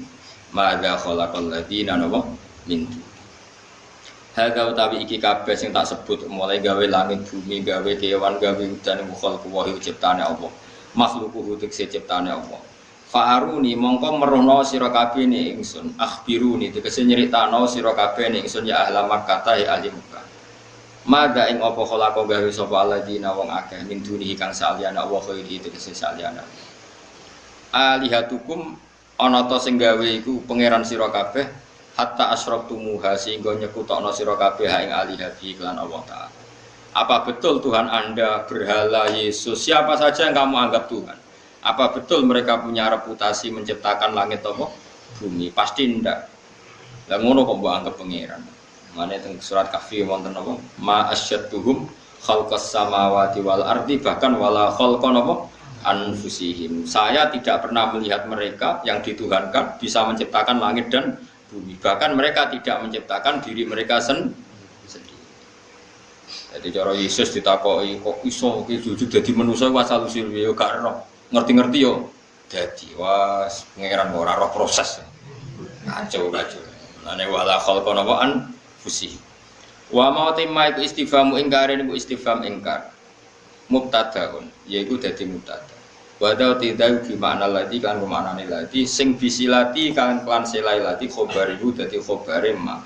madza khalaqal ladina napa min. Hadza utawi iki kabeh sing tak sebut mulai gawe langit bumi, gawe kewan, gawe udan mukhal kuwahi ciptane Allah. Makhluquhu tekse ciptane Allah. Fa'aruni mongko merono sira kabeh ni ingsun. Akhbiruni tegese nyeritano sira kabeh ni ingsun ya ahla Makkah ya ahli Makkah. Mada ing apa khalaqa gawe sapa alladzina wong akeh min dunihi kang saliyane Allah khairi tegese saliyane. Alihatukum ana ta sing gawe iku pangeran sira kabeh hatta asyraqtumuha sehingga nyekutokno sira kabeh ing alihabi iklan Allah Ta'ala. Apa betul Tuhan Anda berhala Yesus siapa saja yang kamu anggap Tuhan? Apa betul mereka punya reputasi menciptakan langit apa bumi? Pasti ndak. Lah ngono kok mbok anggap pangeran. Mane teng surat Kahfi wonten apa? Ma asyadduhum khalqas samawati wal ardi bahkan wala khalqan apa anfusihim. Saya tidak pernah melihat mereka yang dituhankan bisa menciptakan langit dan bumi. Bahkan mereka tidak menciptakan diri mereka sendiri. Jadi cara Yesus ditakoki kok iso iki jujur dadi manusa wasal usil yo gak roh. Ngerti-ngerti yo dadi was pangeran ora roh proses. Kacau. Ane wala khalqan wa anfusih. Wa ma timma iku istifhamu ingkar niku istifham ingkar. Mubtadaun yaiku dadi mubtada. Wadau tidak gimana lagi kan kemanane lagi sing bisilati kan selai lagi khobarihu dadi khobare ma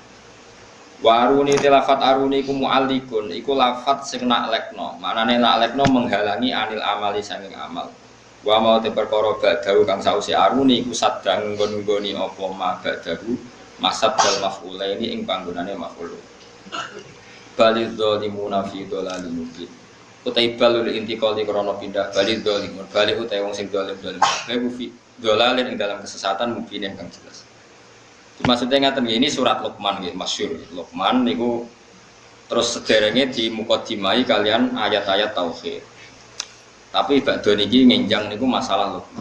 Waruni tilafat aruni iku mu'allikun iku lafat sing naklekno. Manane naklekno menghalangi anil amali sanging amal. Wa mau te perkara ba'dahu kang sause aruni iku sadang nggon-nggoni apa ma ba'dahu masad dal maf'ulaini ing panggonane maf'ul. Balidz zalimuna fi dhalalin mubin. Utai balul intiqali krana pindah balidz zalimun. Bali utai wong sing zalim-zalim kabeh fi dhalalin ing dalam kesesatan mubin kang jelas. Maksudnya ngaten ini surat Luqman nggih masyhur. Luqman niku terus sederenge di mukadimai kalian ayat-ayat tauhid. Tapi badhe niki ngenjang niku masalah Luqman.